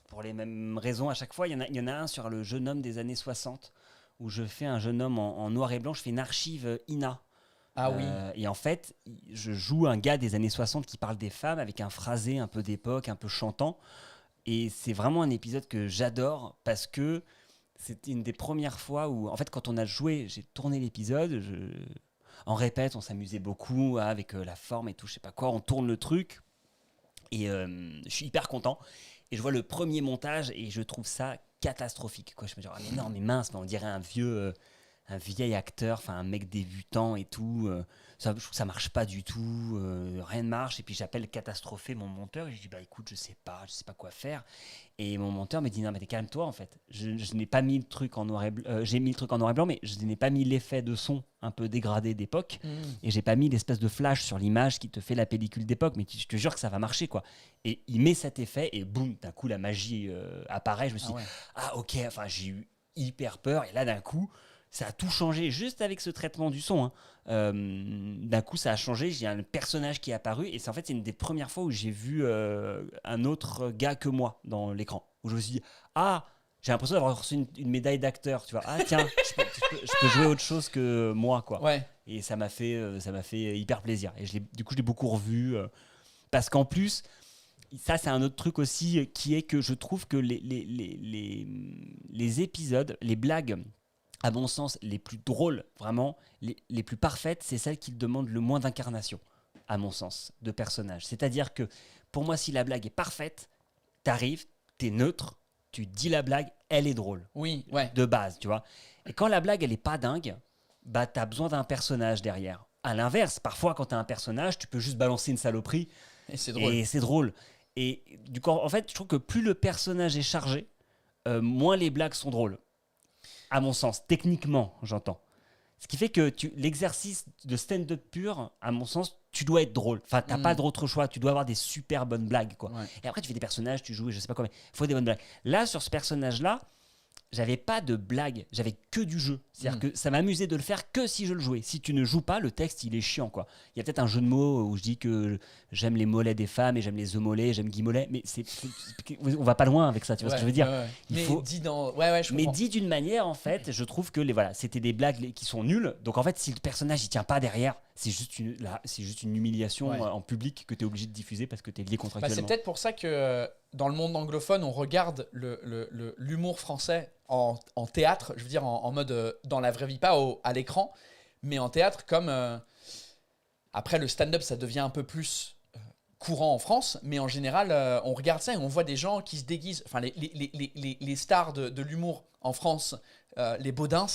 pour les mêmes raisons à chaque fois. Il y en a un sur le jeune homme des années 60 où je fais un jeune homme en noir et blanc. Je fais une archive INA. Ah oui. Et en fait, je joue un gars des années 60 qui parle des femmes avec un phrasé un peu d'époque, un peu chantant. Et c'est vraiment un épisode que j'adore parce que c'était une des premières fois où, en fait, quand on a joué, j'ai tourné l'épisode, en répète, on s'amusait beaucoup avec la forme et tout, je sais pas quoi, on tourne le truc et je suis hyper content. Et je vois le premier montage et je trouve ça catastrophique, quoi. Je me dis, mais non, mais mince, mais on dirait un vieil acteur, enfin un mec débutant et tout. Je trouve que ça marche pas du tout, rien ne marche. Et puis j'appelle catastrophé mon monteur et je dis écoute, je sais pas quoi faire. Et mon monteur me dit non mais calme-toi en fait. Je n'ai pas mis le truc en noir et blanc. J'ai mis le truc en noir et blanc, mais je n'ai pas mis l'effet de son un peu dégradé d'époque. Et j'ai pas mis l'espèce de flash sur l'image qui te fait la pellicule d'époque. Mais je te jure que ça va marcher quoi. Et il met cet effet et boum, d'un coup la magie apparaît. Je me suis dit ok. Enfin j'ai eu hyper peur et là d'un coup. Ça a tout changé juste avec ce traitement du son. D'un coup, ça a changé. J'ai un personnage qui est apparu. Et c'est une des premières fois où j'ai vu un autre gars que moi dans l'écran. Où je me suis dit, j'ai l'impression d'avoir reçu une médaille d'acteur, tu vois. Ah tiens, je peux jouer autre chose que moi, quoi. Ouais. Et ça m'a fait hyper plaisir. Et du coup, je l'ai beaucoup revu. Parce qu'en plus, ça, c'est un autre truc aussi qui est que je trouve que les épisodes, les blagues, à mon sens, les plus drôles, vraiment, les plus parfaites, c'est celles qui demandent le moins d'incarnation, à mon sens, de personnage. C'est-à-dire que, pour moi, si la blague est parfaite, t'arrives, t'es neutre, tu dis la blague, elle est drôle. Oui, ouais. De base, tu vois. Et quand la blague, elle est pas dingue, bah, t'as besoin d'un personnage derrière. À l'inverse, parfois, quand t'as un personnage, tu peux juste balancer une saloperie. Et c'est drôle. Et c'est drôle. Et du coup, en fait, je trouve que plus le personnage est chargé, moins les blagues sont drôles. À mon sens, techniquement, j'entends. Ce qui fait que l'exercice de stand-up pur, à mon sens, tu dois être drôle. Enfin, t'as pas d'autre choix. Tu dois avoir des super bonnes blagues, quoi. Ouais. Et après, tu fais des personnages, tu joues, et je sais pas comment. Il faut des bonnes blagues. Là, sur ce personnage-là, j'avais pas de blague, j'avais que du jeu. C'est-à-dire que ça m'amusait de le faire que si je le jouais. Si tu ne joues pas, le texte, il est chiant, quoi. Il y a peut-être un jeu de mots où je dis que j'aime les mollets des femmes et j'aime les œufs mollets, j'aime Guy Mollet, mais on va pas loin avec ça, tu vois ce que je veux dire. Ouais. Il Mais faut- dit dans... Ouais, je Mais comprends. dit d'une manière, en fait, je trouve que c'était des blagues qui sont nulles. Donc en fait, si le personnage il tient pas derrière, c'est juste une humiliation Ouais. en public que tu es obligé de diffuser parce que tu es lié Bah, contractuellement. c'est peut-être pour ça que dans le monde anglophone, on regarde l'humour français en théâtre, je veux dire en mode dans la vraie vie, pas à l'écran, mais en théâtre comme... après, le stand-up, ça devient un peu plus courant en France, mais en général, on regarde ça et on voit des gens qui se déguisent, enfin les stars de l'humour en France, les Baudins,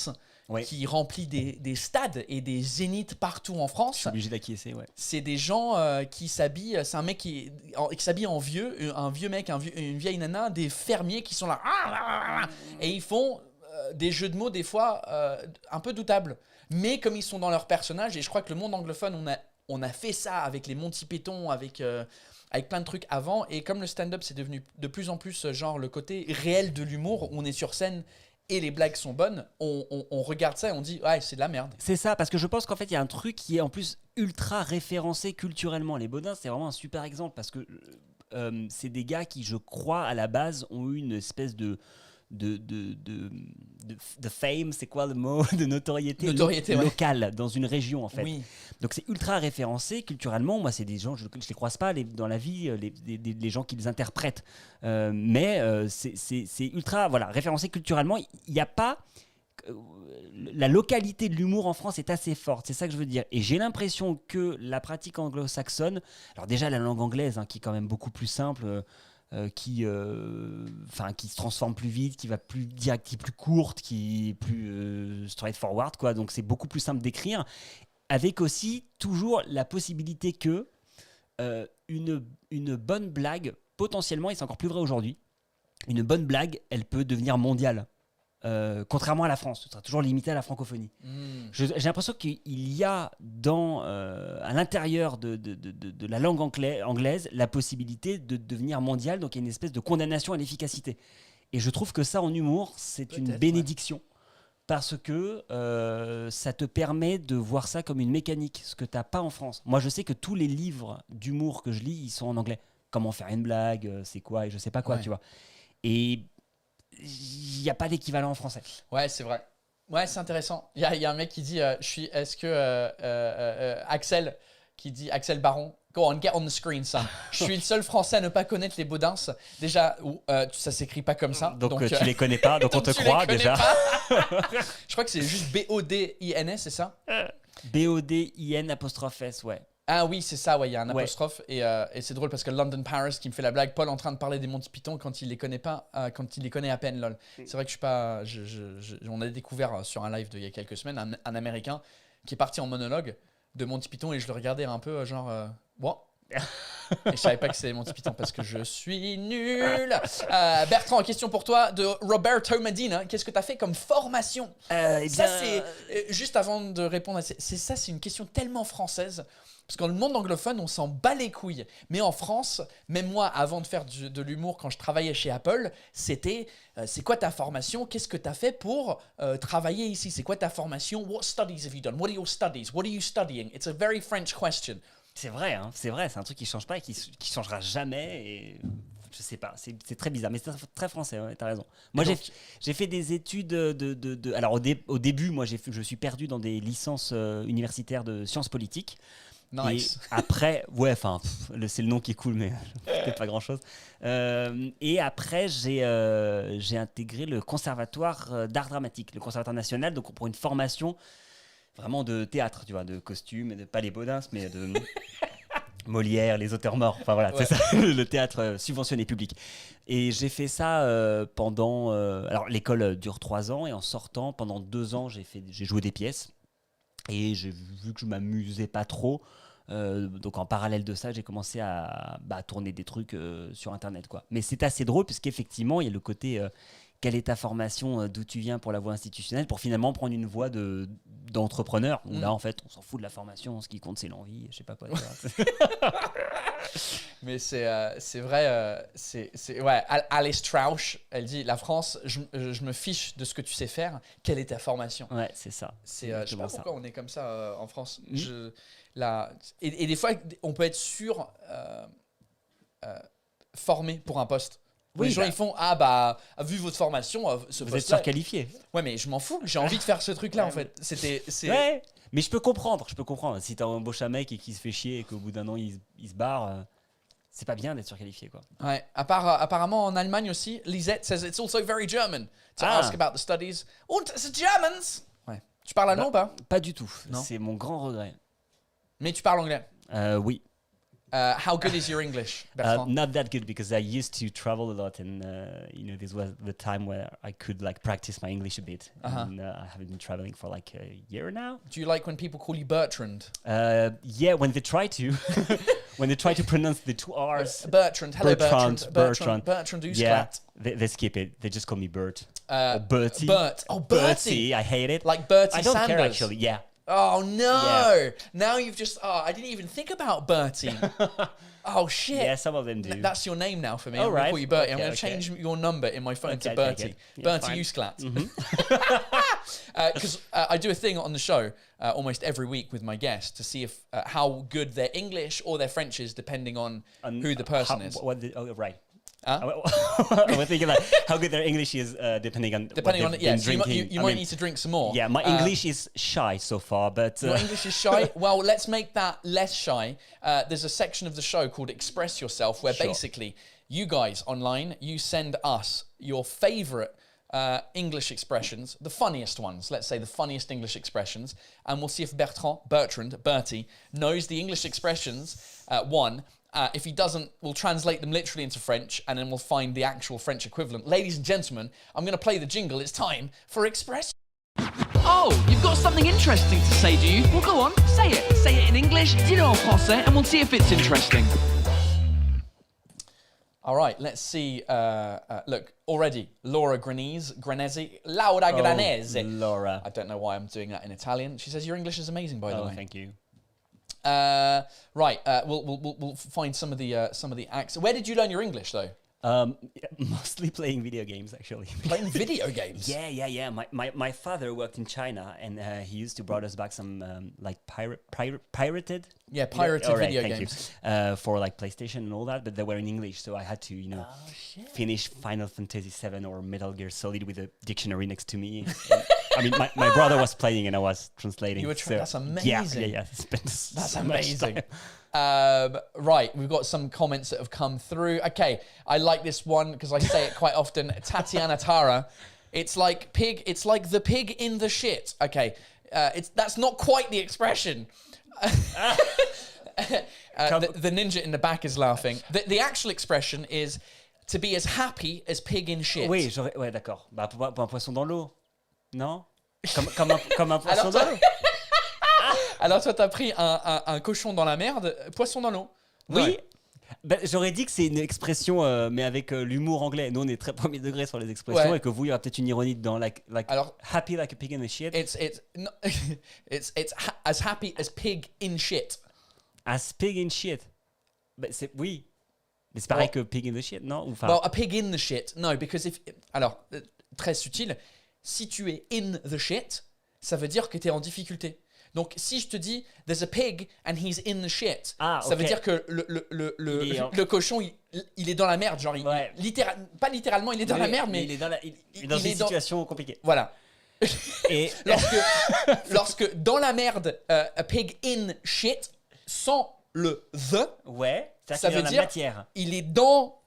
Ouais. qui remplissent des stades et des zéniths partout en France. Je suis obligé d'acquiescer, ouais. C'est des gens qui s'habillent, c'est un mec qui s'habille en vieux, un vieux mec, une vieille nana, des fermiers qui sont là, et ils font des jeux de mots des fois un peu doutables. Mais comme ils sont dans leur personnage, et je crois que le monde anglophone, on a fait ça avec les Monty Python, avec plein de trucs avant, et comme le stand-up c'est devenu de plus en plus genre le côté réel de l'humour, où on est sur scène et les blagues sont bonnes, on regarde ça et on dit ouais, c'est de la merde. C'est ça, parce que je pense qu'en fait, il y a un truc qui est en plus ultra référencé culturellement. Les Baudins, c'est vraiment un super exemple parce que c'est des gars qui, je crois, à la base, ont eu une espèce de fame, c'est quoi le mot? De notoriété, Notoriété, ouais. locale dans une région, en fait. Oui. Donc c'est ultra référencé culturellement. Moi, c'est des gens, je les croise pas dans la vie, les gens qui les interprètent. Mais c'est ultra référencé culturellement. Il n'y a pas... la localité de l'humour en France est assez forte, c'est ça que je veux dire. Et j'ai l'impression que la pratique anglo-saxonne, alors déjà la langue anglaise, qui est quand même beaucoup plus simple, qui se transforme plus vite, qui va plus direct, qui est plus courte, qui est plus straightforward, quoi. Donc c'est beaucoup plus simple d'écrire, avec aussi toujours la possibilité que une bonne blague, potentiellement, et c'est encore plus vrai aujourd'hui, une bonne blague, elle peut devenir mondiale. Contrairement à la France, ce sera toujours limité à la francophonie. J'ai l'impression qu'il y a à l'intérieur de la langue anglaise la possibilité de devenir mondiale, donc il y a une espèce de condamnation à l'efficacité. Et je trouve que ça, en humour, c'est une bénédiction. Parce que ça te permet de voir ça comme une mécanique, ce que tu n'as pas en France. Moi, je sais que tous les livres d'humour que je lis, ils sont en anglais. Comment faire une blague, c'est quoi, et je sais pas quoi, tu vois. Et il n'y a pas d'équivalent en français. Ouais, c'est vrai. Ouais, c'est intéressant. Il y a un mec qui dit Axel, qui dit Axel Baron, go on, get on the screen, son. Je suis le seul Français à ne pas connaître les Baudins. Déjà, ça s'écrit pas comme ça. Donc tu les connais pas, donc on te croit déjà. Je crois que c'est juste B-O-D-I-N-S, c'est ça? B-O-D-I-N'-S, ouais. Ah oui, c'est ça, ouais, il y a un Ouais. apostrophe. Et c'est drôle parce que London Paris qui me fait la blague, Paul en train de parler des Monty Python quand il les connaît pas, quand il les connaît à peine, lol. C'est vrai que je suis pas. On a découvert sur un live il y a quelques semaines un Américain qui est parti en monologue de Monty Python et je le regardais un peu genre. Bon. Et je savais pas que c'était Monty Python parce que je suis nul. Bertrand, question pour toi de Roberto Medina. Qu'est-ce que tu as fait comme formation? Ça, c'est. Juste avant de répondre à c'est une question tellement française. Parce que dans le monde anglophone, on s'en bat les couilles. Mais en France, même moi, avant de faire de l'humour, quand je travaillais chez Apple, c'était c'est quoi ta formation? Qu'est-ce que tu as fait pour travailler ici? C'est quoi ta formation? What studies have you done? What are your studies? What are you studying? It's a very French question. C'est vrai, c'est un truc qui change pas et qui changera jamais. Et je sais pas, c'est très bizarre, mais c'est très français, ouais, t'as raison. Moi, donc- j'ai fait des études alors au début, moi, je suis perdu dans des licences universitaires de sciences politiques. Nice. Et après, ouais, enfin, c'est le nom qui est cool, mais peut-être pas grand-chose. Et après, j'ai intégré le conservatoire d'art dramatique, le conservatoire national, donc pour une formation vraiment de théâtre, tu vois, de costumes, et pas les Baudins, mais de Molière, les auteurs morts. Enfin voilà, Ouais. c'est ça, le théâtre subventionné public. Et j'ai fait ça pendant. Alors l'école dure 3 ans et en sortant, pendant 2 ans, j'ai joué des pièces. Et j'ai vu que je m'amusais pas trop. Donc en parallèle de ça, j'ai commencé à tourner des trucs sur Internet, quoi. Mais c'est assez drôle puisqu'effectivement, il y a le côté quelle est ta formation, d'où tu viens pour la voie institutionnelle, pour finalement prendre une voie d'entrepreneur. Où là, en fait, on s'en fout de la formation, ce qui compte, c'est l'envie, je sais pas quoi. Mais c'est vrai, ouais, Alice Strauch, elle dit la France, je me fiche de ce que tu sais faire, quelle est ta formation? Ouais, c'est ça. C'est, je sais exactement pas ça. pourquoi on est comme ça en France. Et des fois, on peut être formé pour un poste. Oui, Les gens bah- ils font vu votre formation, ce Vous êtes poste-là. surqualifié. Ouais, mais je m'en fous. J'ai envie de faire ce truc-là en fait. C'est Ouais, mais je peux comprendre. Si tu embauches un mec et qu'il se fait chier et qu'au bout d'un an il se barre, c'est pas bien d'être surqualifié, quoi. Ouais. Apparemment en Allemagne aussi, Lisette says it's also very German to Ah. ask about the studies. Und the Germans. Ouais. Tu parles allemand ou pas? Pas du tout. Non. C'est mon grand regret. Mais tu parles anglais. Oui. How good is your English, Bertrand? Not that good because I used to travel a lot, and this was the time where I could like practice my English a bit. And I haven't been traveling for like a year now. Do you like when people call you Bertrand? Yeah, when they try to, when they try to pronounce the 2 R's. Bertrand. Hello, Bertrand. Bertrand. Bertrand Yeah, Usklat. they skip it. They just call me Bert or Bertie. Bert. Oh, Bertie. I hate it. Like Bertie I don't Sanders. care actually. Yeah. Oh no! Yeah. Now you've just. Oh, I didn't even think about Bertie. Oh shit! Yeah, some of them do. That's your name now for me. Oh, I'm going to right. call you Bertie. I'm Okay, going to okay. change your number in my phone to Okay, take Bertie. it. Yeah, Bertie fine. Usklat. Because I do a thing on the show almost every week with my guests to see if how good their English or their French is, depending on who the person is. Right. Huh? I was thinking like how good their English is depending on Depending what on they've it, yeah. been So drinking. you I might mean, need to drink some more. yeah, my English is shy so far, but Your English is shy? Well, let's make that less shy. There's a section of the show called Express Yourself where Sure. basically you guys online, you send us your favorite English expressions, the funniest ones, let's say the funniest English expressions, and we'll see if Bertie, knows the English expressions, one. If he doesn't, we'll translate them literally into French and then we'll find the actual French equivalent. Ladies and gentlemen, I'm going to play the jingle. It's time for Express. Oh, you've got something interesting to say, do you? Well, go on, say it. Say it in English, dis-le en français, and we'll see if it's interesting. All right, let's see. Look, already, Laura Laura Granese. Laura. I don't know why I'm doing that in Italian. She says, your English is amazing, by the Oh, way. thank you. Right, we'll find some of the acts. Where did you learn your English, though? Mostly playing video games, actually. Playing video games? Yeah. My father worked in China, and he used to brought us back some like pirated. Yeah, pirated All right, video thank games. you. For like PlayStation and all that, but they were in English, so I had to, finish Final Fantasy VII or Metal Gear Solid with a dictionary next to me. I mean, my brother was playing and I was translating. You were that's amazing. Yeah. Spent That's so much amazing. time. Right, we've got some comments that have come through. Okay, I like this one because I say it quite often. Tatiana Tara, it's like the pig in the shit. Okay, that's not quite the expression. The ninja in the back is laughing. The actual expression is to be as happy as pig in shit. Oui, ouais, d'accord. Bah, pour un poisson dans l'eau, non? Comme un poisson Alors, dans l'eau. Alors toi, t'as pris un cochon dans la merde, poisson dans l'eau. Oui. Ouais. Ben, j'aurais dit que c'est une expression, mais avec l'humour anglais. Nous, on est très premier degré sur les expressions, Ouais. et que vous, il y aura peut-être une ironie dedans, like Alors- happy like a pig in the shit. It's as happy as pig in shit. As pig in shit. Ben, oui. Mais c'est pareil Well- que pig in the shit, non? Ou, enfin, Well, a pig in the shit. No, because alors très subtil. Si tu es in the shit, ça veut dire que tu es en difficulté. Donc, si je te dis « There's a pig and he's in the shit Ah, ça veut ok. dire que Il est en- le cochon, il est dans la merde. Genre, Ouais. pas littéralement, il est dans la merde, mais il est dans, il est dans il une est dans- situation compliquée. voilà. Et Lorsque dans la merde, a pig in shit, sans le the, ouais, ça veut veut la dire matière. il est dans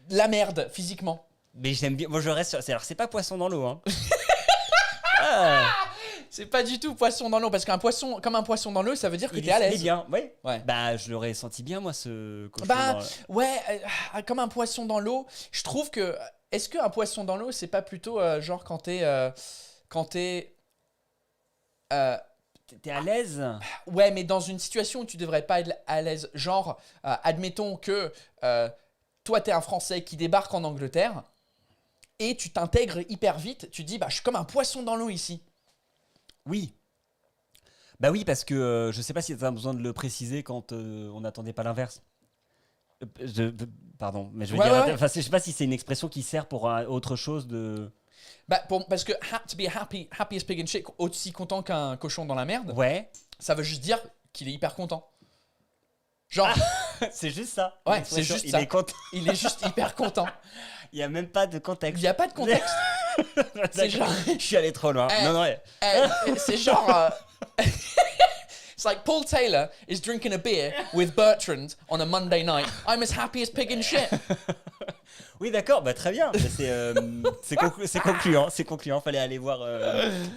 la merde physiquement. Mais j'aime bien. Moi, je reste sur. Alors, c'est pas poisson dans l'eau, hein. C'est pas du tout poisson dans l'eau, parce qu'un poisson, comme un poisson dans l'eau, ça veut dire que t'es à Il est l'aise. bien, oui. Ouais. Bah, je l'aurais senti bien, moi, ce cochon. Bah, dans- ouais, comme un poisson dans l'eau. Je trouve que. Est-ce qu'un poisson dans l'eau, c'est pas plutôt genre quand t'es. T'es à l'aise. Ouais, mais dans une situation où tu devrais pas être à l'aise. Genre, admettons que toi, t'es un Français qui débarque en Angleterre et tu t'intègres hyper vite. Tu dis, bah, je suis comme un poisson dans l'eau ici. Oui. Bah oui, parce que je sais pas si t'as besoin de le préciser quand on n'attendait pas l'inverse. Pardon, mais je veux Ouais, dire, ouais. enfin, je sais pas si c'est une expression qui sert pour autre chose de. Bah, parce que to be happiest pig in shit, aussi content qu'un cochon dans la merde, Ouais, ça veut juste dire qu'il est hyper content. Genre, c'est juste ça. Ouais, L'expression, c'est juste il ça. est content. il est juste hyper content. Il y a même pas de Il contexte. n'y a pas de contexte. C'est genre- Je suis allé trop loin. Eh. Non, non. Ouais. C'est genre. It's like Paul Taylor is drinking a beer with Bertrand on a Monday night. I'm as happy as pig in shit. Oui, d'accord. Bah très bien. Bah, c'est concluant. C'est concluant. Fallait aller voir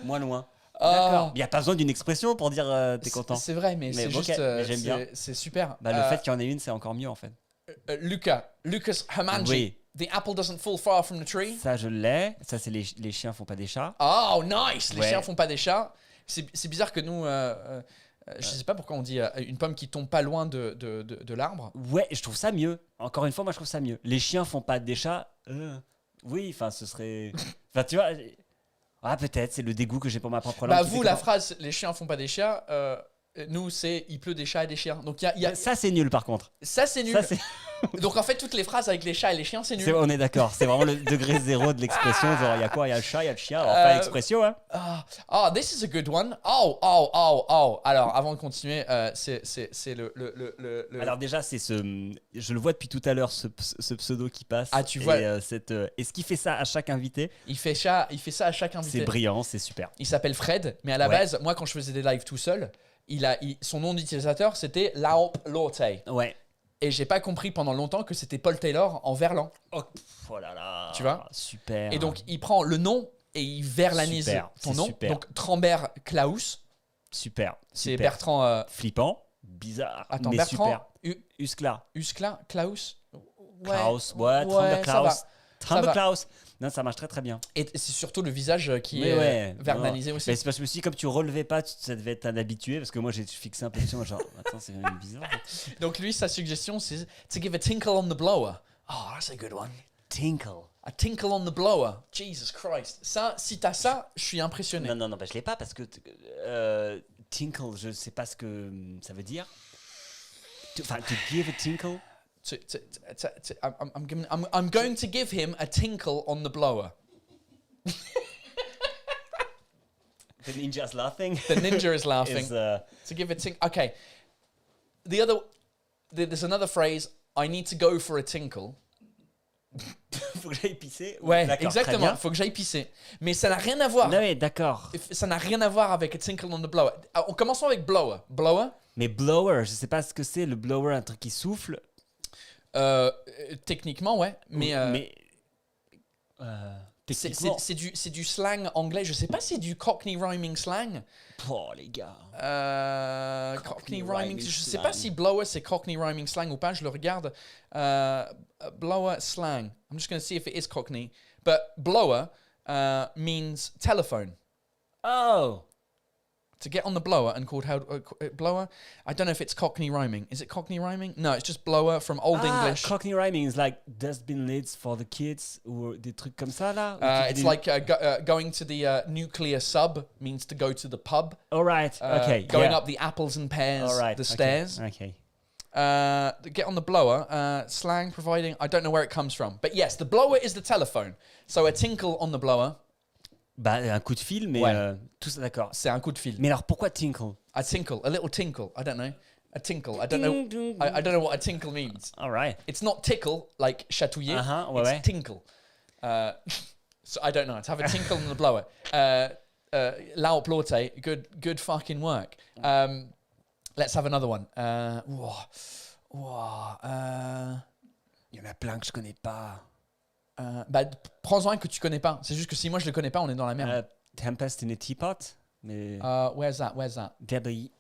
moins loin. D'accord. Il y a pas besoin d'une expression pour dire t'es content. C'est vrai, mais c'est ok, juste. mais j'aime bien. C'est super. Bah, le fait qu'il y en ait une, c'est encore mieux en fait. Lucas Hermanji. Oui. The apple doesn't fall far from the tree. Ça, je l'ai. Ça, c'est les chiens font pas des chats. Oh, nice! Les Ouais. chiens font pas des chats. C'est bizarre que nous. Je sais pas pourquoi on dit une pomme qui tombe pas loin de l'arbre. Ouais, je trouve ça mieux. Encore une fois, moi, je trouve ça mieux. Les chiens font pas des chats. Oui, enfin, ce serait. Enfin, tu vois. Ah, peut-être, c'est le dégoût que j'ai pour ma propre langue. Bah, qui vous, fait la que- phrase les chiens font pas des chats, nous, c'est il pleut des chats et des chiens. Donc, Ça, c'est nul par contre. ça, c'est nul. Ça, c'est... Donc, en fait, toutes les phrases avec les chats et les chiens, c'est nul. on est d'accord. C'est vraiment le degré zéro de l'expression. Genre, il y a quoi? Il y a le chat, il y a le chien. Alors, pas l'expression, hein. Oh, this is a good one. Oh. Alors, avant de continuer, c'est le. Alors, déjà, c'est ce. Je le vois depuis tout à l'heure, ce pseudo qui passe. Ah, tu vois. Est-ce qu'il fait ça à chaque invité? Il fait ça à chaque invité. C'est brillant, c'est super. Il s'appelle Fred, mais à la Ouais. base, moi, quand je faisais des lives tout seul, son nom d'utilisateur, c'était Laop Lotte. Ouais. Et j'ai pas compris pendant longtemps que c'était Paul Taylor en verlan. Oh là là. Tu vois? Super. Et donc, il prend le nom et il verlanise Super, ton c'est nom. super. Donc, Trambert Klaus, Super. c'est super. Bertrand. Flippant, bizarre, Attends, mais Bertrand super. Uskla. Uskla, Klaus. Klaus, ouais, Trumber ça va. Klaus. Trumber va. Klaus. Non, ça marche très très bien. Et c'est surtout le visage qui Mais est ouais, vernalisé non. aussi. Mais c'est parce que je me suis dit, comme tu relevais pas, ça devait être un habitué, parce que moi j'ai fixé un peu sur moi, genre, attends, c'est quand même bizarre. Donc lui, sa suggestion, c'est to give a tinkle on the blower. Oh, that's a good one. Tinkle. A tinkle on the blower. Jesus Christ. Ça, si t'as ça, je suis impressionné. Non, bah, je l'ai pas parce que tinkle, je sais pas ce que ça veut dire. Enfin, to give a tinkle. I'm going to give him a tinkle on the blower. The ninja's laughing. The ninja is laughing. Is, To give a tinkle. Okay. There's another phrase. I need to go for a tinkle. faut que j'aille pisser. Ouais, D'accord, exactement. très bien. Faut que j'aille pisser. Mais ça n'a rien à voir. Non, mais d'accord. Ça n'a rien à voir avec a tinkle on the blower. Commençons avec blower. Blower. Mais blower, je sais pas ce que c'est le blower, un truc qui souffle. Techniquement, ouais. Mais techniquement. c'est du slang anglais. Je sais pas si c'est du Cockney rhyming slang. Oh les gars. Cockney Cockney rhyming. rhyming Je sais slang. pas si blower c'est Cockney rhyming slang ou pas. Je le regarde. Blower slang. I'm just going to see if it is Cockney. But blower means telephone. Oh. To get on the blower and called how blower. I don't know if it's Cockney rhyming. Is it Cockney rhyming? No, it's just blower from Old English. Cockney rhyming is like dustbin lids for the kids ou des trucs comme ça là. It's like going to the nuclear sub means to go to the pub. All right. Okay. Going yeah. up the apples and pears, All right. the okay, stairs. Okay. Get on the blower. Slang providing. I don't know where it comes from, but yes, the blower is the telephone. So a tinkle on the blower. Bah, un coup de fil, mais Ouais. tout ça, d'accord. C'est un coup de fil. Mais alors, pourquoi tinkle? A tinkle, a little tinkle. I don't know. A tinkle. I don't know. I don't know what a tinkle means. All right. It's not tickle like chatouiller. Ouais, it's ouais. tinkle. So I don't know. To have a tinkle in the blower. Lau plote. Good fucking work. Let's have another one. Il y en a plein que je connais pas. Bah, prends-en un que tu connais pas. C'est juste que si moi je le connais pas, on est dans la merde. Tempest in a Teapot. Mais Where's that? Debbie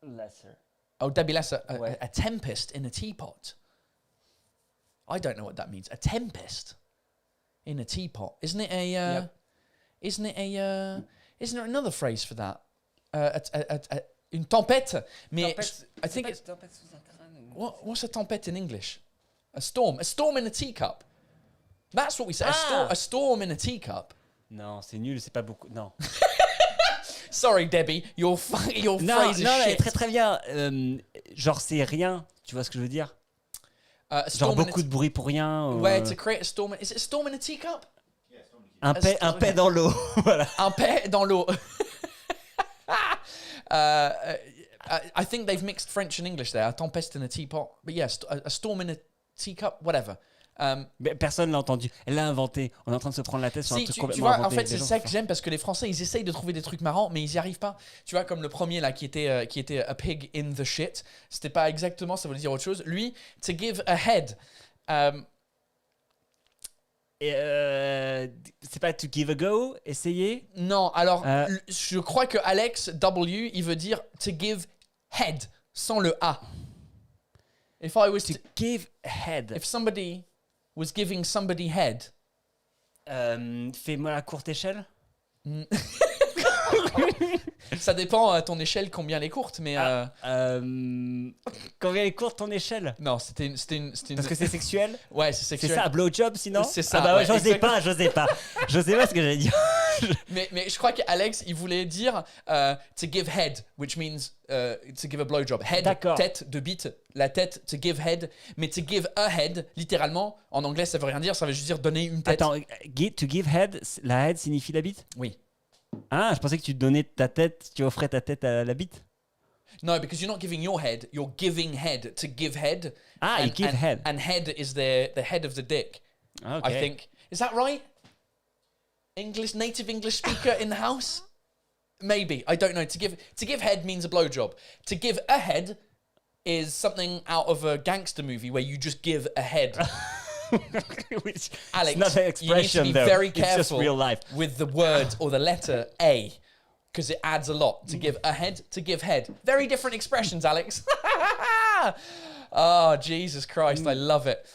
Lesser. Oh, Debbie Lesser. Ouais. A tempest in a teapot. I don't know what that means. A tempest in a teapot. Isn't it a? Yep. Isn't it a? Isn't there another phrase for that? Une tempête. Mais I think it's what's a tempête in English? A storm. A storm in a teacup. That's what we say. A storm in a teacup. Non, c'est nul, c'est pas beaucoup. Non. Sorry, Debbie. Your Non, phrase is mais shit. très très bien. Genre, c'est rien. Tu vois ce que je veux dire? A Genre storm in a beaucoup de bruit pour rien. Where to create a storm? Is it a storm in a teacup? Un paix dans l'eau. Voilà. Un paix dans l'eau. I think they've mixed French and English there. A tempest in a teapot. But yes, a storm in a teacup, whatever. Mais personne l'a entendu. Elle l'a inventé. On est en train de se prendre la tête sur un Si, truc tu complètement vois, en inventé. fait, Les c'est gens ça sont que j'aime parce que les Français, ils essayent de trouver des trucs marrants, mais ils n'y arrivent pas. Tu vois, comme le premier là qui était a pig in the shit. C'était pas exactement, ça voulait dire autre chose. Lui, to give a head. C'est pas to give a go, essayer. Non, alors, Euh. je crois que Alex W, il veut dire to give head sans le A. If I was To to, give head. if somebody was giving somebody head. Fais-moi la courte échelle. Ça dépend à ton échelle combien elle est courte, mais Combien est courte ton échelle? non, c'était une Parce que c'est sexuel. ouais, c'est C'est sexuel. ça, blowjob sinon? C'est ça, Ah bah ouais, ouais, j'osais exactement. pas. J'osais pas ce que j'allais dire. Mais je crois qu'Alex, il voulait dire to give head, which means to give a blowjob. Head, D'accord. tête de bite, la tête, to give head. Mais to give a head, littéralement, en anglais, ça veut rien dire, ça veut juste dire donner une tête. Attends, to give head, la head signifie la bite? Oui. Ah, je pensais que tu donnais ta tête, tu offrais ta tête à la bite. No, because you're not giving your head, you're giving head. To give head. Ah, you give head. And head is the head of the dick, Ok. I think. Is that right? Native English speaker in the house? Maybe. I don't know. To give head means a blowjob. To give a head is something out of a gangster movie where you just give a head. Which- Alex, it's not an you need to expression be though. very It's just careful real life. with the word or the letter A, because it adds a lot. To give a head, to give head. Very different expressions, Alex. Oh, Jesus Christ, I love it.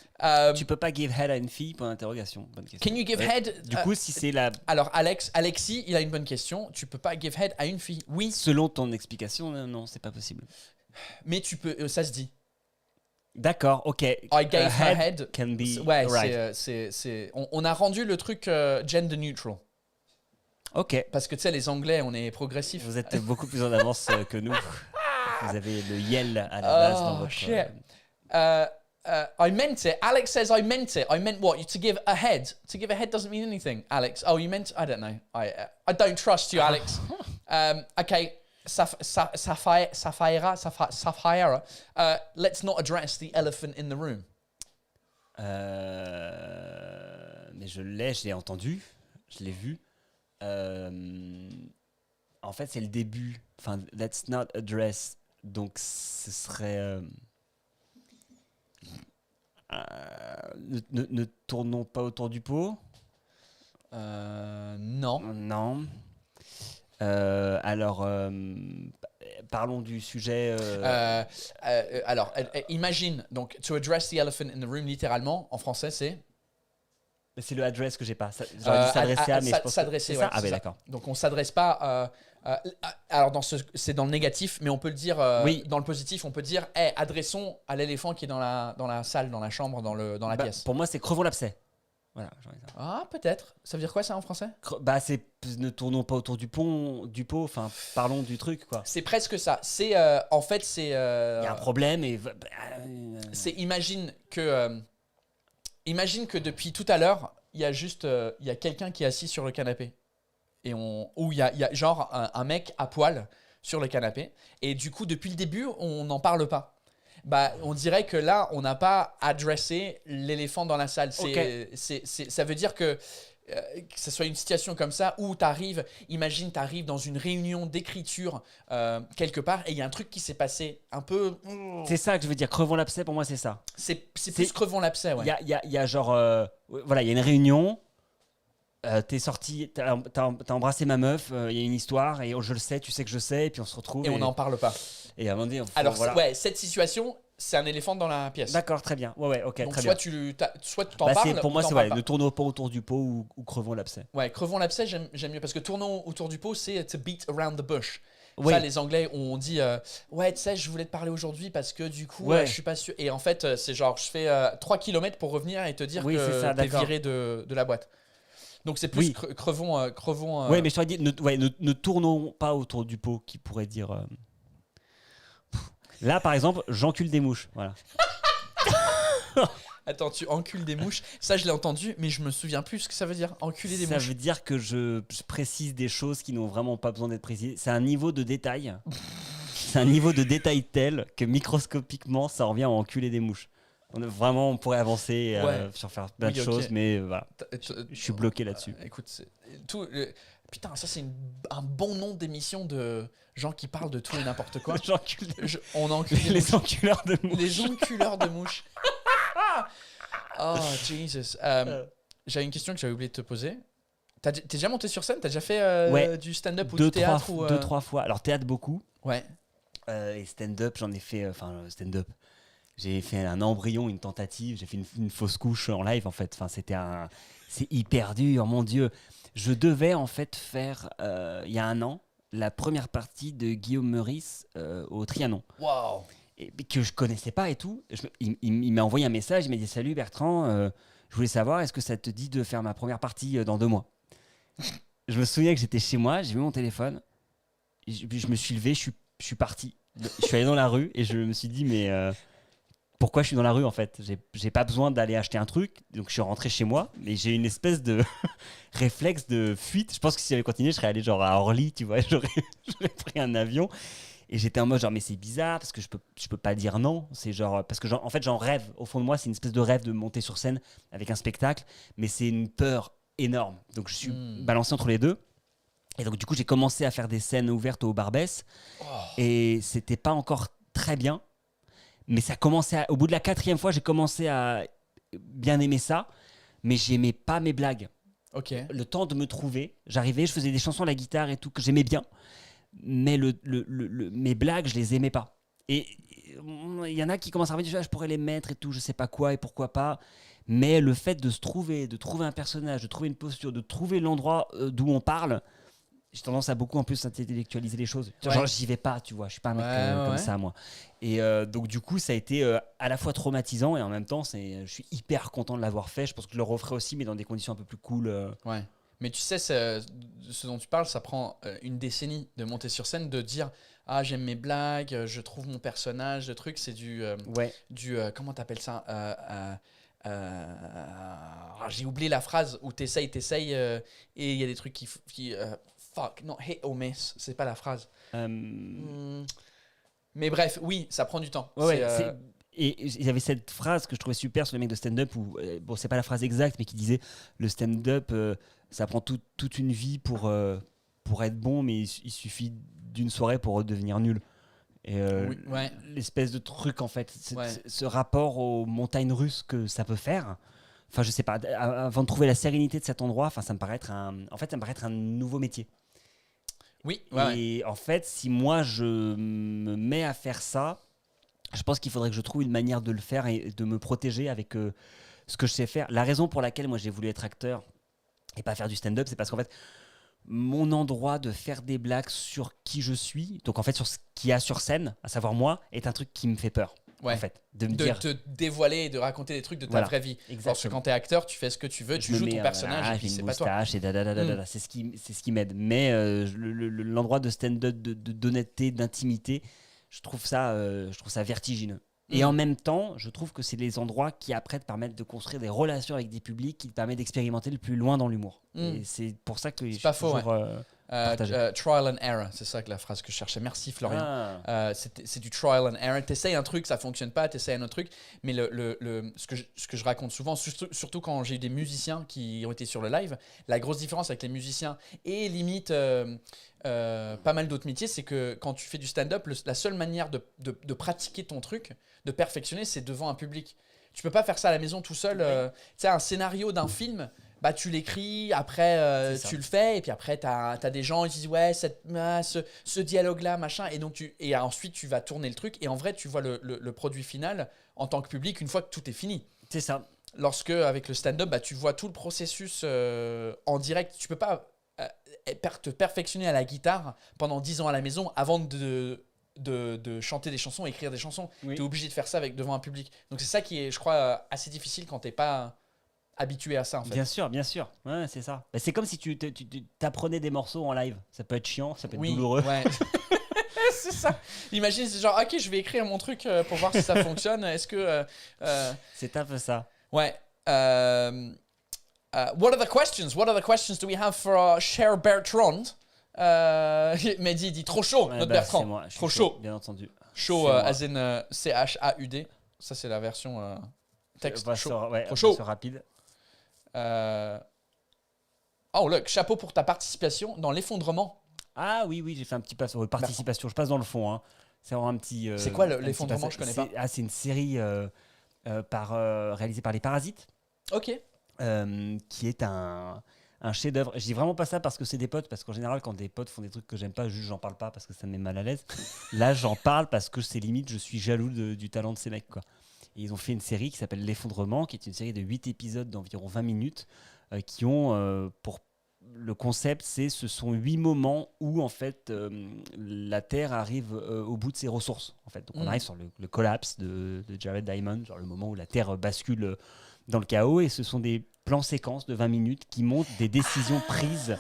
Tu peux pas give head à une fille? Point d'interrogation. Bonne question. Can you give head? Du coup, si c'est la... Alors, Alexis, il a une bonne question. Tu peux pas give head à une fille. Oui, Selon ton explication, non, c'est pas possible. mais tu peux. Ça se dit. D'accord, ok. I gave A her head. can be Ouais, right. on a rendu le truc gender neutral. Ok. Parce que tu sais, les Anglais, on est progressifs. Vous êtes beaucoup plus en avance que nous. Vous avez le yel à la base dans Oh, votre... shit. I meant it. Alex says I meant it. I meant what? To give a head. To give a head doesn't mean anything, Alex. Oh, you meant... I don't know. I don't trust you, Alex. Okay. Sapphira. Let's not address the elephant in the room. Mais je l'ai entendu, je l'ai vu. En fait, c'est le début. Enfin, let's not address. Donc, ce serait... ne tournons pas autour du pot. Non. Non. Alors, parlons du sujet. Alors, imagine, donc, to address the elephant in the room, littéralement, en français, c'est... C'est le address que j'ai pas. J'aurais dû s'adresser à, mais je pense que s'adresser, c'est ouais, ça. Ah, c'est ben ça. d'accord. Donc, on s'adresse pas... alors, c'est dans le négatif, mais on peut le dire Oui. dans le positif. On peut dire, hey, adressons à l'éléphant qui est dans la salle, dans la chambre, dans la Bah, pièce. pour moi, c'est crevons l'abcès. Voilà, j'en ai ça. Ah, peut-être. Ça veut dire quoi, ça, en français? Bah, c'est ne tournons pas autour du pot, enfin, parlons du truc, quoi. C'est presque ça. C'est, en fait, c'est... Il y a un problème et... c'est imagine que depuis tout à l'heure, il y a juste il y a quelqu'un qui est assis sur le canapé. Ou il y a genre un mec à poil sur le canapé. Et du coup, depuis le début, on n'en parle pas. Bah, on dirait que là, on n'a pas adressé l'éléphant dans la salle. Ça veut dire que ce soit une situation comme ça où imagine, tu arrives dans une réunion d'écriture quelque part et il y a un truc qui s'est passé un peu. C'est ça que je veux dire. Crevons l'abcès, pour moi, c'est ça. C'est plus crevons l'abcès, ouais. Il y a genre. Voilà, il y a une réunion. T'es sorti, t'as embrassé ma meuf, il y a une histoire et je le sais, tu sais que je sais, et puis on se retrouve. Et on n'en parle pas. Et à un moment donné, Alors, voilà. ouais, cette situation, c'est un éléphant dans la pièce. D'accord, très bien. Ouais, ok, Donc, très soit bien. tu t'en parles. Pour moi, ou t'en c'est parles pas. ne tournons pas autour du pot ou crevons l'abcès. Ouais, crevons l'abcès, j'aime mieux parce que tournons autour du pot, c'est to beat around the bush. Oui. Ça, les Anglais ont dit ouais, tu sais, je voulais te parler aujourd'hui parce que du coup, Ouais. je suis pas sûr. Et en fait, c'est genre, je fais 3 km pour revenir et te dire Oui, c'est ça, que t'es d'accord. viré de la boîte. Donc, c'est plus Oui. crevons. Ouais, mais je t'aurais dit, ne tournons pas autour du pot, qui pourrait dire. Là, par exemple, j'encule des mouches. Voilà. Attends, tu encules des mouches. Ça, je l'ai entendu, mais je me souviens plus ce que ça veut dire. Enculer des Ça mouches. veut dire que je précise des choses qui n'ont vraiment pas besoin d'être précisées. C'est un niveau de détail. C'est un niveau de détail tel que microscopiquement, ça revient à enculer des mouches. On pourrait avancer Ouais. sur faire plein de Oui, ok. choses, mais voilà. Je suis bloqué là-dessus. Écoute, putain, ça, c'est un bon nom d'émission de gens qui parlent de tout et n'importe quoi. J'encule des- On encule des les mouches. enculeurs de mouches. Les enculeurs de mouches. Oh, Jesus. J'avais une question que j'avais oublié de te poser. T'es déjà monté sur scène? T'as déjà fait Ouais. du stand-up ou Deux, du théâtre ou, trois fois. Alors, théâtre beaucoup. Ouais. Et stand-up, j'en ai fait. Stand-up. J'ai fait un embryon, une tentative. J'ai fait une fausse couche en live, en fait. Enfin, c'est hyper dur, mon Dieu. Je devais, en fait, faire, il y a un an, la première partie de Guillaume Meurice au Trianon. Waouh. Et que je connaissais pas et tout. Il m'a envoyé un message, il m'a dit: Salut Bertrand, je voulais savoir, est-ce que ça te dit de faire ma première partie dans 2 mois? Je me souviens que j'étais chez moi, j'ai vu mon téléphone, puis je me suis levé, je suis parti. Je suis allé dans la rue et je me suis dit: mais pourquoi je suis dans la rue en fait? J'ai pas besoin d'aller acheter un truc, donc je suis rentré chez moi, mais j'ai une espèce de réflexe de fuite. Je pense que si j'avais continué, je serais allé genre à Orly, tu vois, j'aurais pris un avion. Et j'étais en mode genre, mais c'est bizarre parce que je peux pas dire non. C'est genre, parce que en fait, j'en rêve. Au fond de moi, c'est une espèce de rêve de monter sur scène avec un spectacle, mais c'est une peur énorme. Donc je suis balancé entre les deux. Et donc du coup, j'ai commencé à faire des scènes ouvertes au Barbès. Et c'était pas encore très bien. Mais ça commençait au bout de la 4e fois, j'ai commencé à bien aimer ça. Mais j'aimais pas mes blagues. Ok. Le temps de me trouver, j'arrivais, je faisais des chansons à la guitare et tout que j'aimais bien. Mais mes blagues, je les aimais pas. Et il y en a qui commencent à revenir, je pourrais les mettre et tout, je sais pas quoi et pourquoi pas. Mais le fait de trouver un personnage, de trouver une posture, de trouver l'endroit d'où on parle, j'ai tendance à beaucoup en plus intellectualiser les choses. Ouais. Genre, j'y vais pas, tu vois, je suis pas un mec comme ça, moi. Et donc, du coup, ça a été à la fois traumatisant et en même temps, je suis hyper content de l'avoir fait. Je pense que je le referai aussi, mais dans des conditions un peu plus cool. Ouais. Mais tu sais, ce dont tu parles, ça prend une décennie de monter sur scène, de dire ah, j'aime mes blagues, je trouve mon personnage, le truc, c'est Ouais. comment t'appelles ça j'ai oublié la phrase où t'essayes et il y a des trucs qui fuck, non, hit or miss, c'est pas la phrase. Mais bref, oui, ça prend du temps. Et il y avait cette phrase que je trouvais super sur les mecs de stand-up où, bon, c'est pas la phrase exacte, mais qui disait le stand-up, ça prend toute une vie pour être bon, mais il suffit d'une soirée pour devenir nul. Et Oui, ouais. l'espèce de truc, en fait, Ouais. ce rapport aux montagnes russes que ça peut faire. Enfin, je sais pas, avant de trouver la sérénité de cet endroit, enfin, ça me paraît être un nouveau métier. Oui, Et en fait, si moi je me mets à faire ça, je pense qu'il faudrait que je trouve une manière de le faire et de me protéger avec ce que je sais faire. La raison pour laquelle moi j'ai voulu être acteur et pas faire du stand-up, c'est parce qu'en fait, mon endroit de faire des blagues sur qui je suis, donc en fait sur ce qu'il y a sur scène, à savoir moi, est un truc qui me fait peur. Ouais. En fait, de me de dire, te dévoiler et de raconter des trucs de ta Voilà, vraie vie. exactement. Parce que quand t'es acteur, tu fais ce que tu veux, tu je me joues mets ton personnage et puis j'ai c'est une pas toi. moustache et dadadadada. C'est ce qui m'aide. Mais l'endroit de stand-up, d'honnêteté, d'intimité, je trouve ça vertigineux. Et en même temps, je trouve que c'est les endroits qui après te permettent de construire des relations avec des publics qui te permettent d'expérimenter le plus loin dans l'humour. Et c'est pour ça que je suis pas faux, toujours partagé. Trial and error, c'est ça que la phrase que je cherchais. Merci Florian. C'est du trial and error. T'essayes un truc, ça fonctionne pas, t'essayes un autre truc. Mais ce que je raconte souvent, surtout quand j'ai eu des musiciens qui ont été sur le live, la grosse différence avec les musiciens et limite pas mal d'autres métiers, c'est que quand tu fais du stand-up, la seule manière de pratiquer ton truc, de perfectionner, c'est devant un public. Tu peux pas faire ça à la maison tout seul. Tu sais, un scénario d'un film, bah, tu l'écris, après tu le fais, et puis après t'as des gens qui disent ouais, ce dialogue-là, machin, et donc et ensuite tu vas tourner le truc, et en vrai tu vois le produit final en tant que public une fois que tout est fini. C'est ça. Lorsque avec le stand-up, bah, tu vois tout le processus en direct. Tu peux pas te perfectionner à la guitare pendant 10 ans à la maison avant de chanter des chansons, écrire des chansons. Oui. Tu es obligé de faire ça devant un public. Donc c'est ça qui est, je crois, assez difficile quand t'es pas habitué à ça en fait. Bien sûr, bien sûr. Ouais, c'est ça. Bah, c'est comme si tu t'apprenais des morceaux en live. Ça peut être chiant, ça peut être douloureux. Ouais. C'est ça. Imagine, c'est genre, ok, je vais écrire mon truc pour voir si ça fonctionne. Est-ce que... C'est un peu ça. Ouais. What are the questions? What are the questions do we have for Cher Bertrand? Mehdi dit trop chaud, Ouais, notre bah, Bertrand. c'est moi, je suis Trop chaud. Bien entendu. Chaud, C'est moi. as in CHAUD. Ça, c'est la version texte. On va Chaud. sur- ouais, Trop on va chaud. sur rapide. Oh, look, chapeau pour ta participation dans l'effondrement. Ah oui, j'ai fait un petit passe. Participation, je passe dans le fond. Hein. C'est vraiment un petit. C'est quoi un petit l'effondrement? passage. Je connais pas. C'est une série réalisée par les Parasites, Ok. qui est un chef-d'œuvre. Je dis vraiment pas ça parce que c'est des potes, parce qu'en général, quand des potes font des trucs que j'aime pas, juste j'en parle pas parce que ça me met mal à l'aise. Là, j'en parle parce que c'est limite, je suis jaloux du talent de ces mecs, quoi. Et ils ont fait une série qui s'appelle L'Effondrement, qui est une série de 8 épisodes d'environ 20 minutes, qui ont pour le concept, ce sont 8 moments où en fait la Terre arrive au bout de ses ressources. En fait. Donc on arrive sur le collapse de Jared Diamond, genre le moment où la Terre bascule dans le chaos, et ce sont des plans séquences de 20 minutes qui montrent des décisions prises.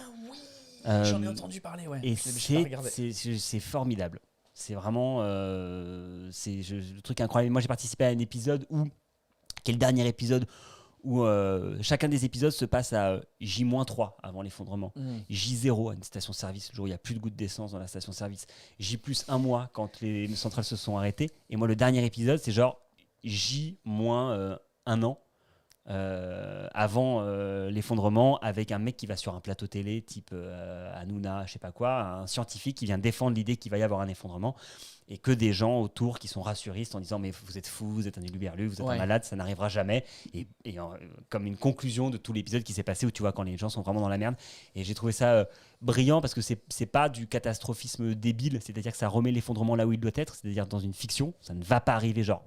J'en ai entendu parler, ouais. Et Mais j'ai pas regardé. c'est formidable. C'est vraiment le truc incroyable. Moi, j'ai participé à un épisode qui est le dernier épisode, où chacun des épisodes se passe à J-3 avant l'effondrement, J0 à une station-service, le jour où il n'y a plus de gouttes d'essence dans la station-service, J+1 mois quand les centrales se sont arrêtées. Et moi, le dernier épisode, c'est genre J-1 an. Avant l'effondrement, avec un mec qui va sur un plateau télé type Hanouna, je sais pas quoi, un scientifique qui vient défendre l'idée qu'il va y avoir un effondrement, et que des gens autour qui sont rassuristes en disant mais vous êtes fou, vous êtes un éluberlu, vous êtes un malade, ça n'arrivera jamais, et comme une conclusion de tout l'épisode qui s'est passé où tu vois quand les gens sont vraiment dans la merde. Et j'ai trouvé ça brillant parce que c'est pas du catastrophisme débile, c'est-à-dire que ça remet l'effondrement là où il doit être, c'est-à-dire dans une fiction, ça ne va pas arriver genre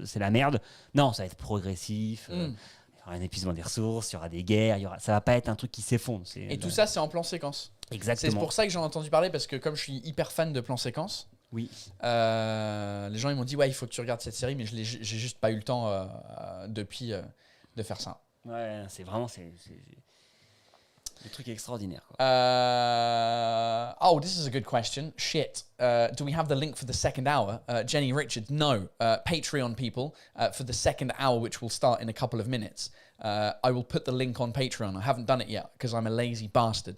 c'est la merde. Non, ça va être progressif. Il y aura un épuisement des ressources, il y aura des guerres, ça va pas être un truc qui s'effondre. Et tout ça, c'est en plan séquence. Exactement. C'est pour ça que j'en ai entendu parler, parce que comme je suis hyper fan de plan séquence, oui. Les gens ils m'ont dit ouais, il faut que tu regardes cette série, mais j'ai juste pas eu le temps depuis de faire ça. Ouais, c'est vraiment le truc extraordinaire. Oh, this is a good question. Shit. Do we have the link for the second hour? Jenny Richards, no. Patreon people, for the second hour, which will start in a couple of minutes. I will put the link on Patreon. I haven't done it yet because I'm a lazy bastard.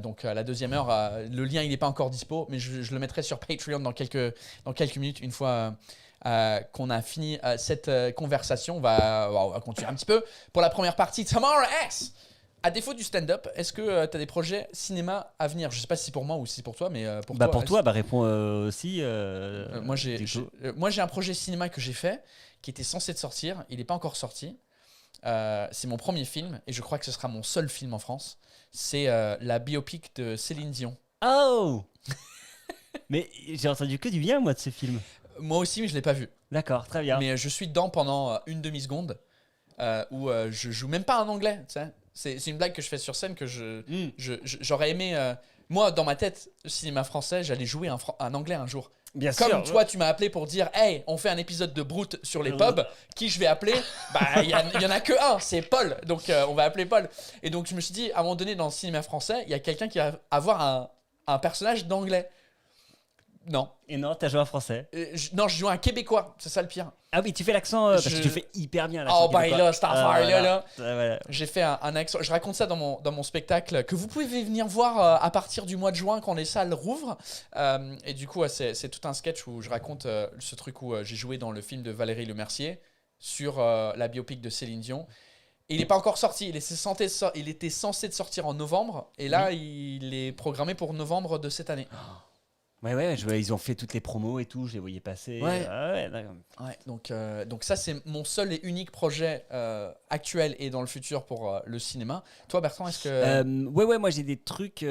Donc la deuxième heure, le lien il n'est pas encore dispo, mais je le mettrai sur Patreon dans quelques minutes, une fois qu'on a fini cette conversation. On va continuer un petit peu pour la première partie. Tamara S. À défaut du stand-up, est-ce que tu as des projets cinéma à venir? Je sais pas si c'est pour moi ou si c'est pour toi, mais pour toi. Pour toi, réponds aussi. Moi, j'ai un projet cinéma que j'ai fait qui était censé de sortir. Il n'est pas encore sorti. C'est mon premier film et je crois que ce sera mon seul film en France. C'est la biopic de Céline Dion. Oh. Mais j'ai entendu que du bien, moi, de ce film. Moi aussi, mais je ne l'ai pas vu. D'accord, très bien. Mais je suis dedans pendant une demi-seconde où je joue même pas en anglais. Tu sais. C'est une blague que je fais sur scène que j'aurais aimé. Moi, dans ma tête, cinéma français, j'allais jouer un anglais un jour. Bien Comme sûr. toi, tu m'as appelé pour dire hey, on fait un épisode de Brute sur les pubs. Qui je vais appeler? Bah, il y en a que un, c'est Paul. Donc, on va appeler Paul. Et donc, je me suis dit, à un moment donné, dans le cinéma français, il y a quelqu'un qui va avoir un personnage d'anglais. Non. Et non, t'as joué en français. Non, je joue un Québécois, c'est ça le pire. Ah oui, tu fais l'accent parce que tu fais hyper bien l'accent Oh, bah québécois. là, cette affaire-là, là. Voilà. J'ai fait un accent. Je raconte ça dans mon spectacle que vous pouvez venir voir à partir du mois de juin quand les salles rouvrent. Et du coup, c'est tout un sketch où je raconte ce truc où j'ai joué dans le film de Valérie Lemercier sur la biopic de Céline Dion. Et il n'est pas encore sorti. Il était censé de sortir en novembre. Et là, il est programmé pour novembre de cette année. Ouais, ils ont fait toutes les promos et tout, je les voyais passer. Ouais. Ah ouais, d'accord. Ouais, donc ça, c'est mon seul et unique projet actuel et dans le futur pour le cinéma. Toi, Bertrand, est-ce que... Ouais, moi j'ai des trucs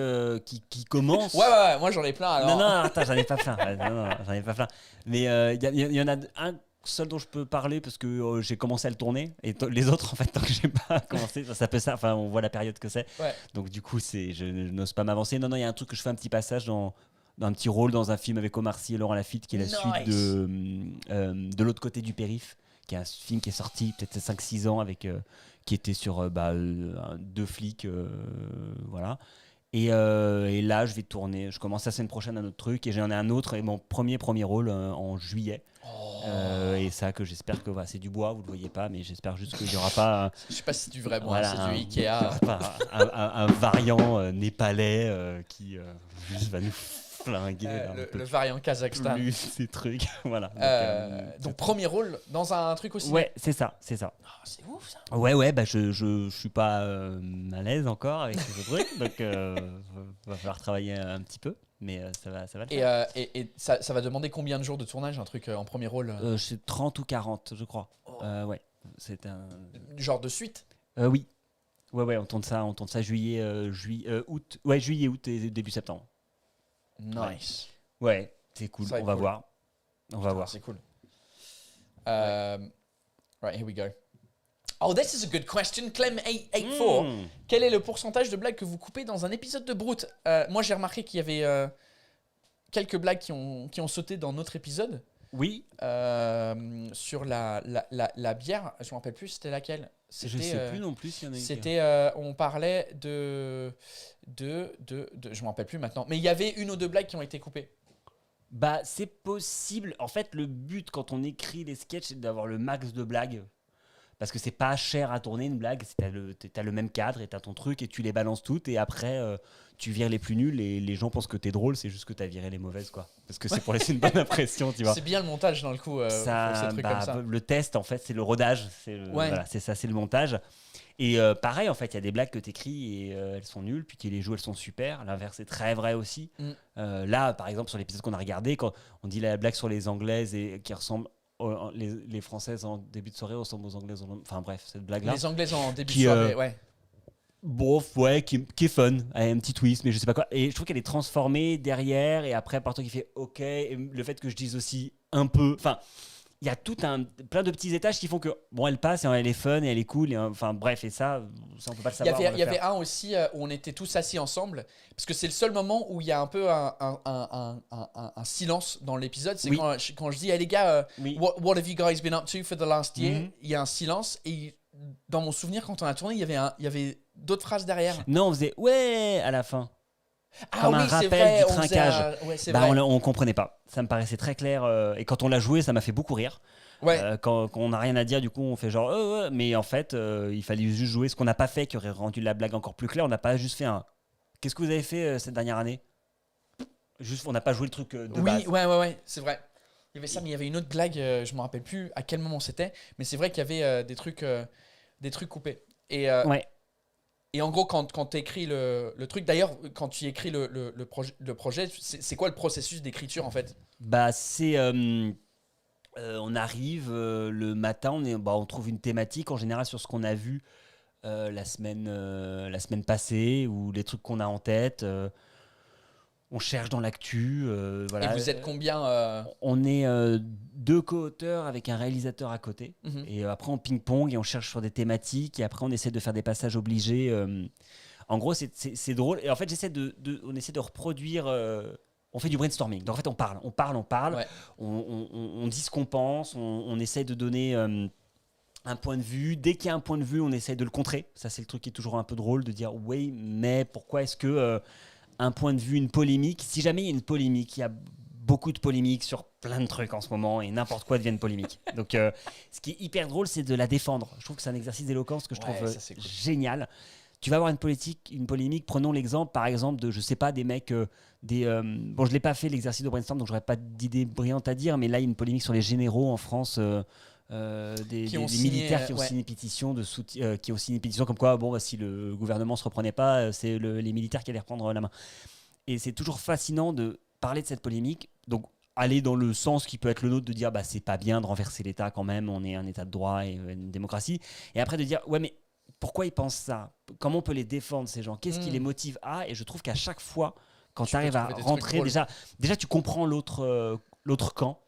qui commencent. Ouais, moi j'en ai plein alors. Non, attends, j'en ai pas plein. Ouais, non, j'en ai pas plein. Mais il y en a un seul dont je peux parler parce que j'ai commencé à le tourner. Et les autres, en fait, tant que j'ai pas commencé, ça peut ça. Enfin, on voit la période que c'est. Ouais. Donc du coup, je n'ose pas m'avancer. Non, il y a un truc que je fais un petit passage dans un petit rôle dans un film avec Omar Sy et Laurent Lafitte qui est la suite de l'autre côté du périph', qui est un film qui est sorti peut-être 5-6 ans avec qui était sur deux flics voilà. Et là je vais tourner, je commence la semaine prochaine un autre truc et j'en ai un autre et mon premier rôle en juillet. Et ça que j'espère que c'est du bois, vous le voyez pas, mais j'espère juste qu'il n'y aura pas Je sais pas si c'est du vrai bois, voilà, c'est du Ikea. un variant népalais qui juste va nous flinguer Le variant Kazakhstan. ces trucs. Voilà. Donc premier rôle dans un truc aussi. Ouais, c'est ça. Oh, c'est ouf ça. Ouais, bah je suis pas à l'aise encore avec ce truc, donc va falloir travailler un petit peu, mais ça va le faire. Et ça va demander combien de jours de tournage, un truc en premier rôle C'est 30 ou 40, je crois. Ouais, c'est un... Genre de suite. Oui. Ouais, on tourne ça juillet, août. Ouais, juillet, août et début septembre. Nice. Ouais, c'est cool. Ça va On être va cool. voir. On va voir. C'est cool. Right, here we go. Oh, this is a good question. Clem884. Quel est le pourcentage de blagues que vous coupez dans un épisode de Brut? Moi, j'ai remarqué qu'il y avait quelques blagues qui ont sauté dans notre épisode. Oui. Sur la bière. Je ne me rappelle plus, c'était laquelle? Je sais plus non plus s'il y en a une. C'était, on parlait de, je me rappelle plus maintenant. Mais il y avait une ou deux blagues qui ont été coupées. Bah, c'est possible. En fait, le but quand on écrit des sketchs, c'est d'avoir le max de blagues. Parce que c'est pas cher à tourner une blague. T'as le même cadre et t'as ton truc et tu les balances toutes. Et après, tu vires les plus nuls et les gens pensent que t'es drôle. C'est juste que t'as viré les mauvaises, quoi. Parce que c'est pour laisser une bonne impression, tu vois. C'est bien le montage dans le coup. Pour ces trucs comme ça. Le test, en fait, c'est le rodage. Voilà, c'est ça, c'est le montage. Et pareil, en fait, il y a des blagues que t'écris et elles sont nulles, puis tu les joues, elles sont super. L'inverse est très vrai aussi. Là, par exemple, sur l'épisode qu'on a regardé, quand on dit la blague sur les Anglaises et qui ressemble, les Françaises en début de soirée ressemblent aux Anglaises. Enfin bref, cette blague-là. Les Anglaises en début de soirée, ouais. Bof, ouais, qui est fun, un petit twist, mais je sais pas quoi. Et je trouve qu'elle est transformée derrière, et après, par toi qui fait OK, et le fait que je dise aussi un peu. Enfin. Il y a plein de petits étages qui font que bon, elle passe et elle est fun et elle est cool et enfin bref, et ça on peut pas le savoir. Il y avait un aussi où on était tous assis ensemble parce que c'est le seul moment où il y a un peu un silence dans l'épisode. C'est quand je dis hey, les gars, what have you guys been up to for the last year? Il y a un silence et dans mon souvenir quand on a tourné il y avait d'autres phrases derrière. Non, on faisait ouais à la fin. Comme un rappel vrai, du trinquage. On comprenait pas. Ça me paraissait très clair. Et quand on l'a joué, ça m'a fait beaucoup rire. Ouais. Quand on n'a rien à dire, du coup, on fait genre. Mais en fait, il fallait juste jouer ce qu'on n'a pas fait, qui aurait rendu la blague encore plus claire. On n'a pas juste fait un. Qu'est-ce que vous avez fait cette dernière année? Juste, on n'a pas joué le truc de base. Ouais, c'est vrai. Il y avait ça, mais il y avait une autre blague. Je me rappelle plus à quel moment c'était, mais c'est vrai qu'il y avait des trucs coupés. Et ouais. Et en gros, quand tu écris le truc, d'ailleurs, quand tu écris le projet, c'est quoi le processus d'écriture en fait? Bah, c'est. On arrive le matin, on trouve une thématique en général sur ce qu'on a vu la semaine passée ou les trucs qu'on a en tête. On cherche dans l'actu. Voilà. Et vous êtes combien On est 2 co-auteurs avec un réalisateur à côté. Et après, on ping-pong et on cherche sur des thématiques. Et après, on essaie de faire des passages obligés. En gros, c'est drôle. Et en fait, on essaie de reproduire... on fait du brainstorming. Donc, en fait, on parle. Ouais. On dit ce qu'on pense. On essaie de donner... un point de vue. Dès qu'il y a un point de vue, on essaie de le contrer. Ça, c'est le truc qui est toujours un peu drôle, de dire « Oui, mais pourquoi est-ce que... un point de vue, une polémique. Si jamais il y a une polémique, il y a beaucoup de polémiques sur plein de trucs en ce moment et n'importe quoi devient une polémique. Donc, ce qui est hyper drôle, c'est de la défendre. Je trouve que c'est un exercice d'éloquence que je trouve ça, c'est cool. génial. Tu vas avoir une polémique. Prenons l'exemple, par exemple, de, je sais pas, des mecs, bon, je l'ai pas fait l'exercice de brainstorm, donc j'aurais pas d'idée brillante à dire, mais là, il y a une polémique sur les généraux en France. Des militaires qui ont signé une pétition qui ont signé une pétition comme quoi, bon, bah, si le gouvernement se reprenait pas, c'est les militaires qui allaient reprendre la main. Et c'est toujours fascinant de parler de cette polémique, donc aller dans le sens qui peut être le nôtre, de dire bah c'est pas bien de renverser l'État quand même, on est un État de droit et une démocratie, et après de dire ouais mais pourquoi ils pensent ça, comment on peut les défendre ces gens, qu'est-ce qui les motive à, et je trouve qu'à chaque fois quand tu arrives à rentrer, déjà tu comprends l'autre camp,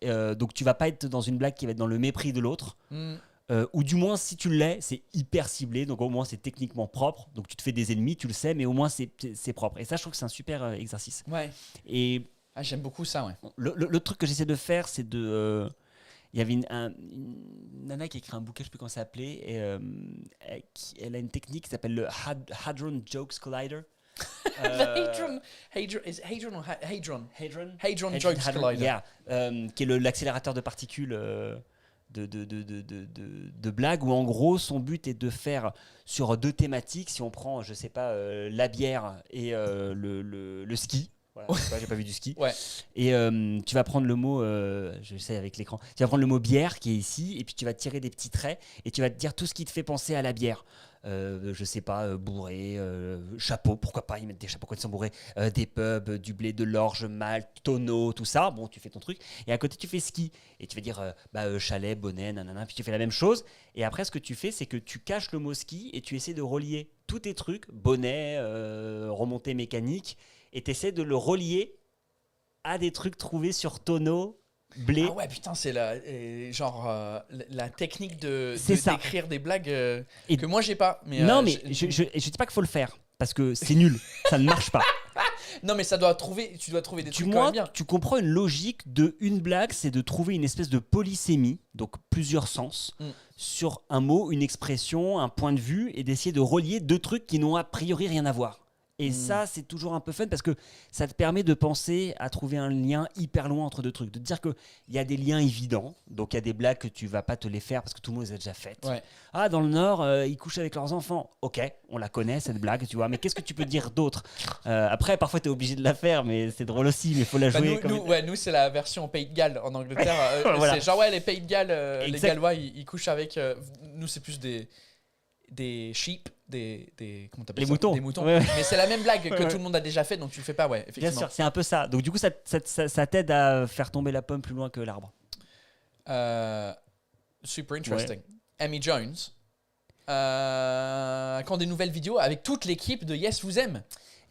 donc tu vas pas être dans une blague qui va être dans le mépris de l'autre. Ou du moins si tu l'es, c'est hyper ciblé, donc au moins c'est techniquement propre, donc tu te fais des ennemis, tu le sais, mais au moins c'est propre, et ça je trouve que c'est un super exercice. Ouais. Et j'aime beaucoup ça, ouais. le truc que j'essaie de faire, c'est de il y avait une nana qui a écrit un bouquin, je sais plus comment ça s'appelait, et elle a une technique qui s'appelle le Hadron Jokes Collider. Hadron Jokes Collider. Yeah, qui est l'accélérateur de particules de blagues, où en gros son but est de faire sur 2 thématiques, si on prend je sais pas la bière et le ski, voilà, je sais pas, j'ai pas vu du ski, Ouais. et tu vas prendre le mot je sais avec l'écran, tu vas prendre le mot bière qui est ici, et puis tu vas tirer des petits traits et tu vas te dire tout ce qui te fait penser à la bière. Je sais pas, bourré, chapeau, pourquoi pas, ils mettent des chapeaux quand ils sont bourrés, des pubs, du blé, de l'orge, malt, tonneau, tout ça, bon tu fais ton truc, et à côté tu fais ski, et tu vas dire chalet, bonnet, nanana, puis tu fais la même chose, et après ce que tu fais c'est que tu caches le mot ski et tu essaies de relier tous tes trucs, bonnet, remontée mécanique, et tu essaies de le relier à des trucs trouvés sur tonneau, blé. Ah ouais, putain, c'est la technique C'est ça. d'écrire des blagues Et que moi j'ai pas. Mais, non, mais je dis pas qu'il faut le faire, parce que c'est nul, ça ne marche pas. Non, mais tu dois trouver des trucs quand même bien. Tu comprends une logique de une blague, c'est de trouver une espèce de polysémie, donc plusieurs sens, sur un mot, une expression, un point de vue, et d'essayer de relier 2 trucs qui n'ont a priori rien à voir. Et ça, c'est toujours un peu fun parce que ça te permet de penser à trouver un lien hyper loin entre 2 trucs. De te dire qu'il y a des liens évidents. Donc, il y a des blagues que tu vas pas te les faire parce que tout le monde les a déjà faites. Ouais. Ah, dans le Nord, ils couchent avec leurs enfants. Ok, on la connaît, cette blague, tu vois. Mais qu'est-ce que tu peux dire d'autre ? Après, parfois, tu es obligé de la faire, mais c'est drôle aussi. Mais il faut la jouer. Nous, c'est la version Pays de Galles en Angleterre. Voilà. C'est genre, ouais, les Pays de Galles, les Gallois, ils couchent avec. Nous, c'est plus des sheep, comment t'appelles les ça ? moutons. Des moutons. Ouais. Mais c'est la même blague que tout le monde a déjà fait, donc tu le fais pas, ouais, effectivement. Bien sûr, c'est un peu ça. Donc, du coup, ça t'aide à faire tomber la pomme plus loin que l'arbre. Super interesting. Amy Jones. Quand des nouvelles vidéos avec toute l'équipe de Yes Vous Aime.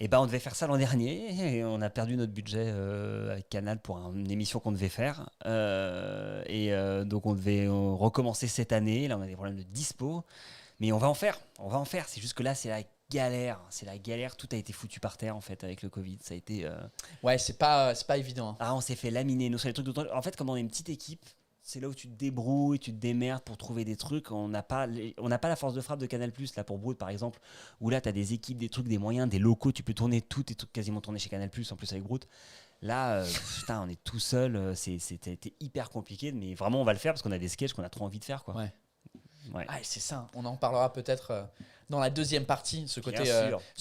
Et ben on devait faire ça l'an dernier et on a perdu notre budget avec Canal pour une émission qu'on devait faire, donc on devait recommencer cette année. Là on a des problèmes de dispo, mais on va en faire, c'est juste que là c'est la galère, tout a été foutu par terre en fait avec le Covid, ça a été Ouais, c'est pas évident. Ah, on s'est fait laminer, nous sur les trucs d'autant. En fait, comme on est une petite équipe, c'est là où tu te débrouilles, tu te démerdes pour trouver des trucs. On n'a pas la force de frappe de Canal+, là pour Brood par exemple, où là tu as des équipes, des trucs, des moyens, des locaux, tu peux tourner tous tes trucs quasiment tournés chez Canal+, en plus avec Brood. Là, putain, on est tout seul, c'était hyper compliqué, mais vraiment on va le faire parce qu'on a des sketchs qu'on a trop envie de faire, quoi. Ouais. Ah, c'est ça, on en parlera peut-être dans la deuxième partie, ce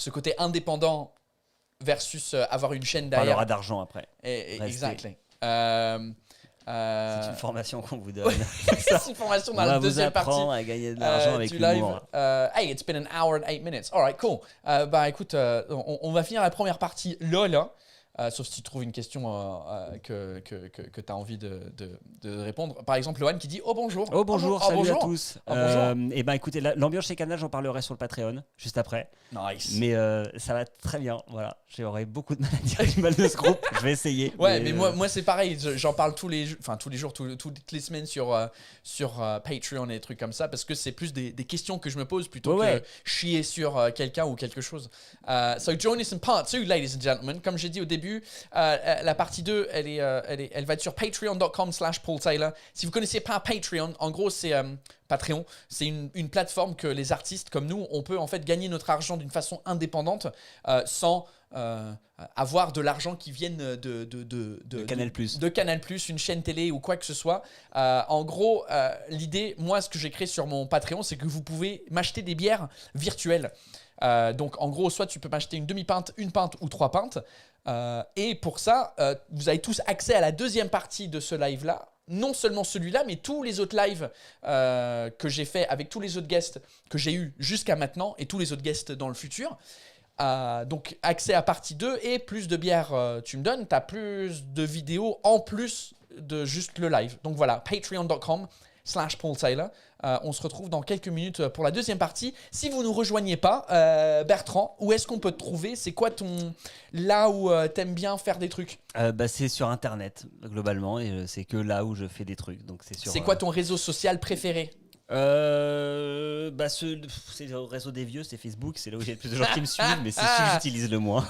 côté indépendant versus avoir une chaîne On derrière. parlera d'argent après. Exactly. C'est une formation qu'on vous donne. C'est une formation dans la deuxième partie. On va vous apprendre à gagner de l'argent avec l'humour. Hey, it's been an hour and 8 minutes. All right, cool. Écoute, on va finir la première partie là. Sauf si tu trouves une question que tu as envie de répondre. Par exemple, Lohan qui dit « Oh bonjour ». Oh bonjour, salut bonjour. à tous. Bonjour. Et ben écoutez, l'ambiance chez Canal, j'en parlerai sur le Patreon, juste après. Nice. Mais ça va très bien, voilà. J'aurai beaucoup de mal à dire du mal de ce groupe, je vais essayer. Ouais, mais moi c'est pareil, j'en parle tous les jours, toutes les semaines sur Patreon et des trucs comme ça, parce que c'est plus des questions que je me pose plutôt que chier sur quelqu'un ou quelque chose. So join us in part 2, ladies and gentlemen. Comme j'ai dit au début, la partie 2, elle va être sur patreon.com/Paul Taylor. Si vous connaissez pas Patreon, en gros c'est Patreon, c'est une plateforme que les artistes comme nous, on peut en fait gagner notre argent d'une façon indépendante, sans avoir de l'argent qui vienne de Canal+. de Canal+, une chaîne télé ou quoi que ce soit. En gros, l'idée, moi, ce que j'ai créé sur mon Patreon, c'est que vous pouvez m'acheter des bières virtuelles. Donc, en gros, soit tu peux m'acheter une demi-pinte, une pinte ou 3 pintes. Et pour ça, vous avez tous accès à la deuxième partie de ce live-là. Non seulement celui-là, mais tous les autres lives que j'ai fait avec tous les autres guests que j'ai eu jusqu'à maintenant et tous les autres guests dans le futur. Donc, accès à partie 2 et plus de bières tu me donnes. Tu as plus de vidéos en plus de juste le live. Donc voilà, patreon.com/Paul Taylor. On se retrouve dans quelques minutes pour la deuxième partie. Si vous ne nous rejoignez pas, Bertrand, où est-ce qu'on peut te trouver? C'est quoi là où t'aimes bien faire des trucs? C'est sur Internet, globalement, et c'est que là où je fais des trucs. Donc c'est quoi ton réseau social préféré? C'est le réseau des vieux, c'est Facebook, c'est là où il y a le plus de gens qui me suivent, mais c'est celui que j'utilise le moins.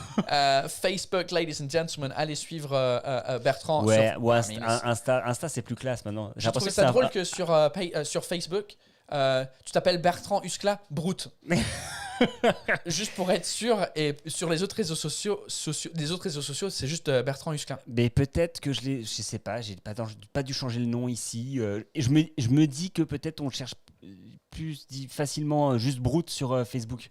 Facebook, ladies and gentlemen, allez suivre Bertrand. Ouais, Insta c'est plus classe maintenant. J'ai trouvé ça drôle que sur Facebook, tu t'appelles Bertrand Huskla Brute. Juste pour être sûr, et sur les autres réseaux sociaux c'est juste Bertrand Huskla. Mais peut-être que je sais pas, j'ai pas dû changer le nom ici. Et je me dis que peut-être on le cherche plus facilement juste Brute sur Facebook.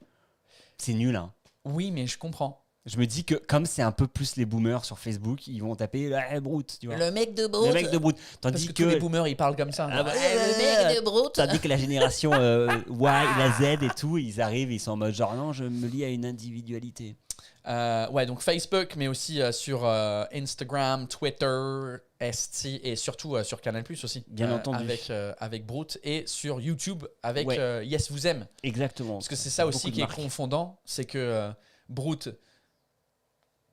C'est nul, hein. Oui, mais je comprends. Je me dis que comme c'est un peu plus les boomers sur Facebook, ils vont taper Brute, tu vois. Le mec de Brute. Le mec de Brute. Parce que tous les boomers ils parlent comme ça. Le mec de Brute. Tandis que la génération Y, la Z et tout, ils arrivent, ils sont en mode genre non, je me lie à une individualité. Ouais, donc Facebook, mais aussi sur Instagram, Twitter, ST et surtout sur Canal+ aussi. Bien entendu. Avec Brute et sur YouTube avec Yes Vous Aime. Exactement. Parce que c'est ça aussi qui est confondant, c'est que Brute,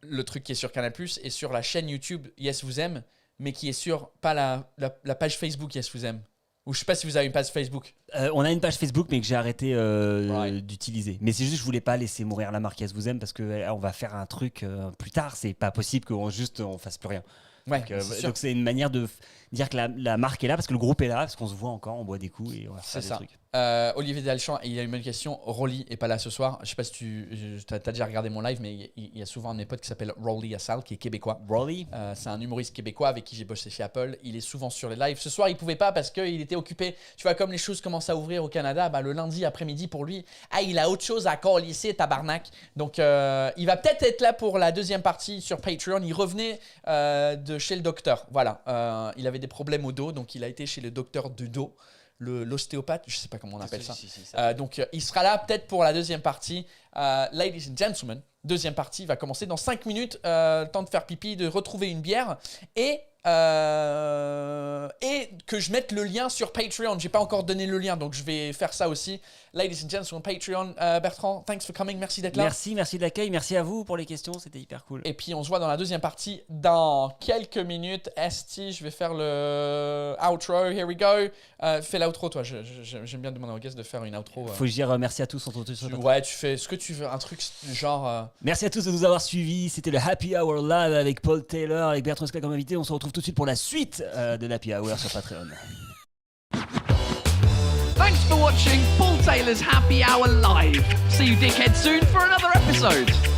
le truc qui est sur Canal+, est sur la chaîne YouTube Yes Vous Aime, mais qui est sur pas la page Facebook Yes Vous Aime. Ou je sais pas si vous avez une page Facebook. On a une page Facebook, mais que j'ai arrêté d'utiliser. Mais c'est juste que je voulais pas laisser mourir la marque Yes Vous Aime parce que on va faire un truc plus tard. C'est pas possible qu'on fasse plus rien. Ouais, donc c'est une manière de dire que la marque est là parce que le groupe est là, parce qu'on se voit encore, on boit des coups et on va faire des trucs. Olivier Delchamp, il y a une bonne question. Rolly est pas là ce soir. Je sais pas si tu as déjà regardé mon live, mais il y a souvent un de mes potes qui s'appelle Rolly Assal, qui est québécois. Rolly, c'est un humoriste québécois avec qui j'ai bossé chez Apple. Il est souvent sur les lives. Ce soir, il pouvait pas parce qu'il était occupé. Tu vois, comme les choses commencent à ouvrir au Canada, le lundi après-midi pour lui, il a autre chose à colisser, tabarnak. Donc, il va peut-être être là pour la deuxième partie sur Patreon. Il revenait de chez le docteur. Voilà, il avait des problèmes au dos, donc il a été chez le docteur du dos. L'ostéopathe, je sais pas comment on appelle ça. Donc il sera là peut-être pour la deuxième partie. Ladies and gentlemen, deuxième partie va commencer dans 5 minutes. Temps de faire pipi, de retrouver une bière et que je mette le lien sur Patreon. J'ai pas encore donné le lien, donc je vais faire ça aussi. Ladies and gentlemen, Patreon. Bertrand, thanks for coming. Merci d'être là. Merci de l'accueil. Merci à vous pour les questions. C'était hyper cool. Et puis on se voit dans la deuxième partie dans quelques minutes. Esti, je vais faire le outro. Here we go. Fais l'outro, toi. J'aime bien demander aux guests de faire une outro. Faut dire merci à tous. Ouais, tu fais ce que tu veux. Un truc genre. Merci à tous de nous avoir suivis. C'était le Happy Hour Live avec Paul Taylor, avec Bertrand Huskla comme invité. On se retrouve tout de suite pour la suite de l'Happy Hour sur Patreon. Thanks for watching Paul Taylor's Happy Hour Live. See you dickheads soon for another episode.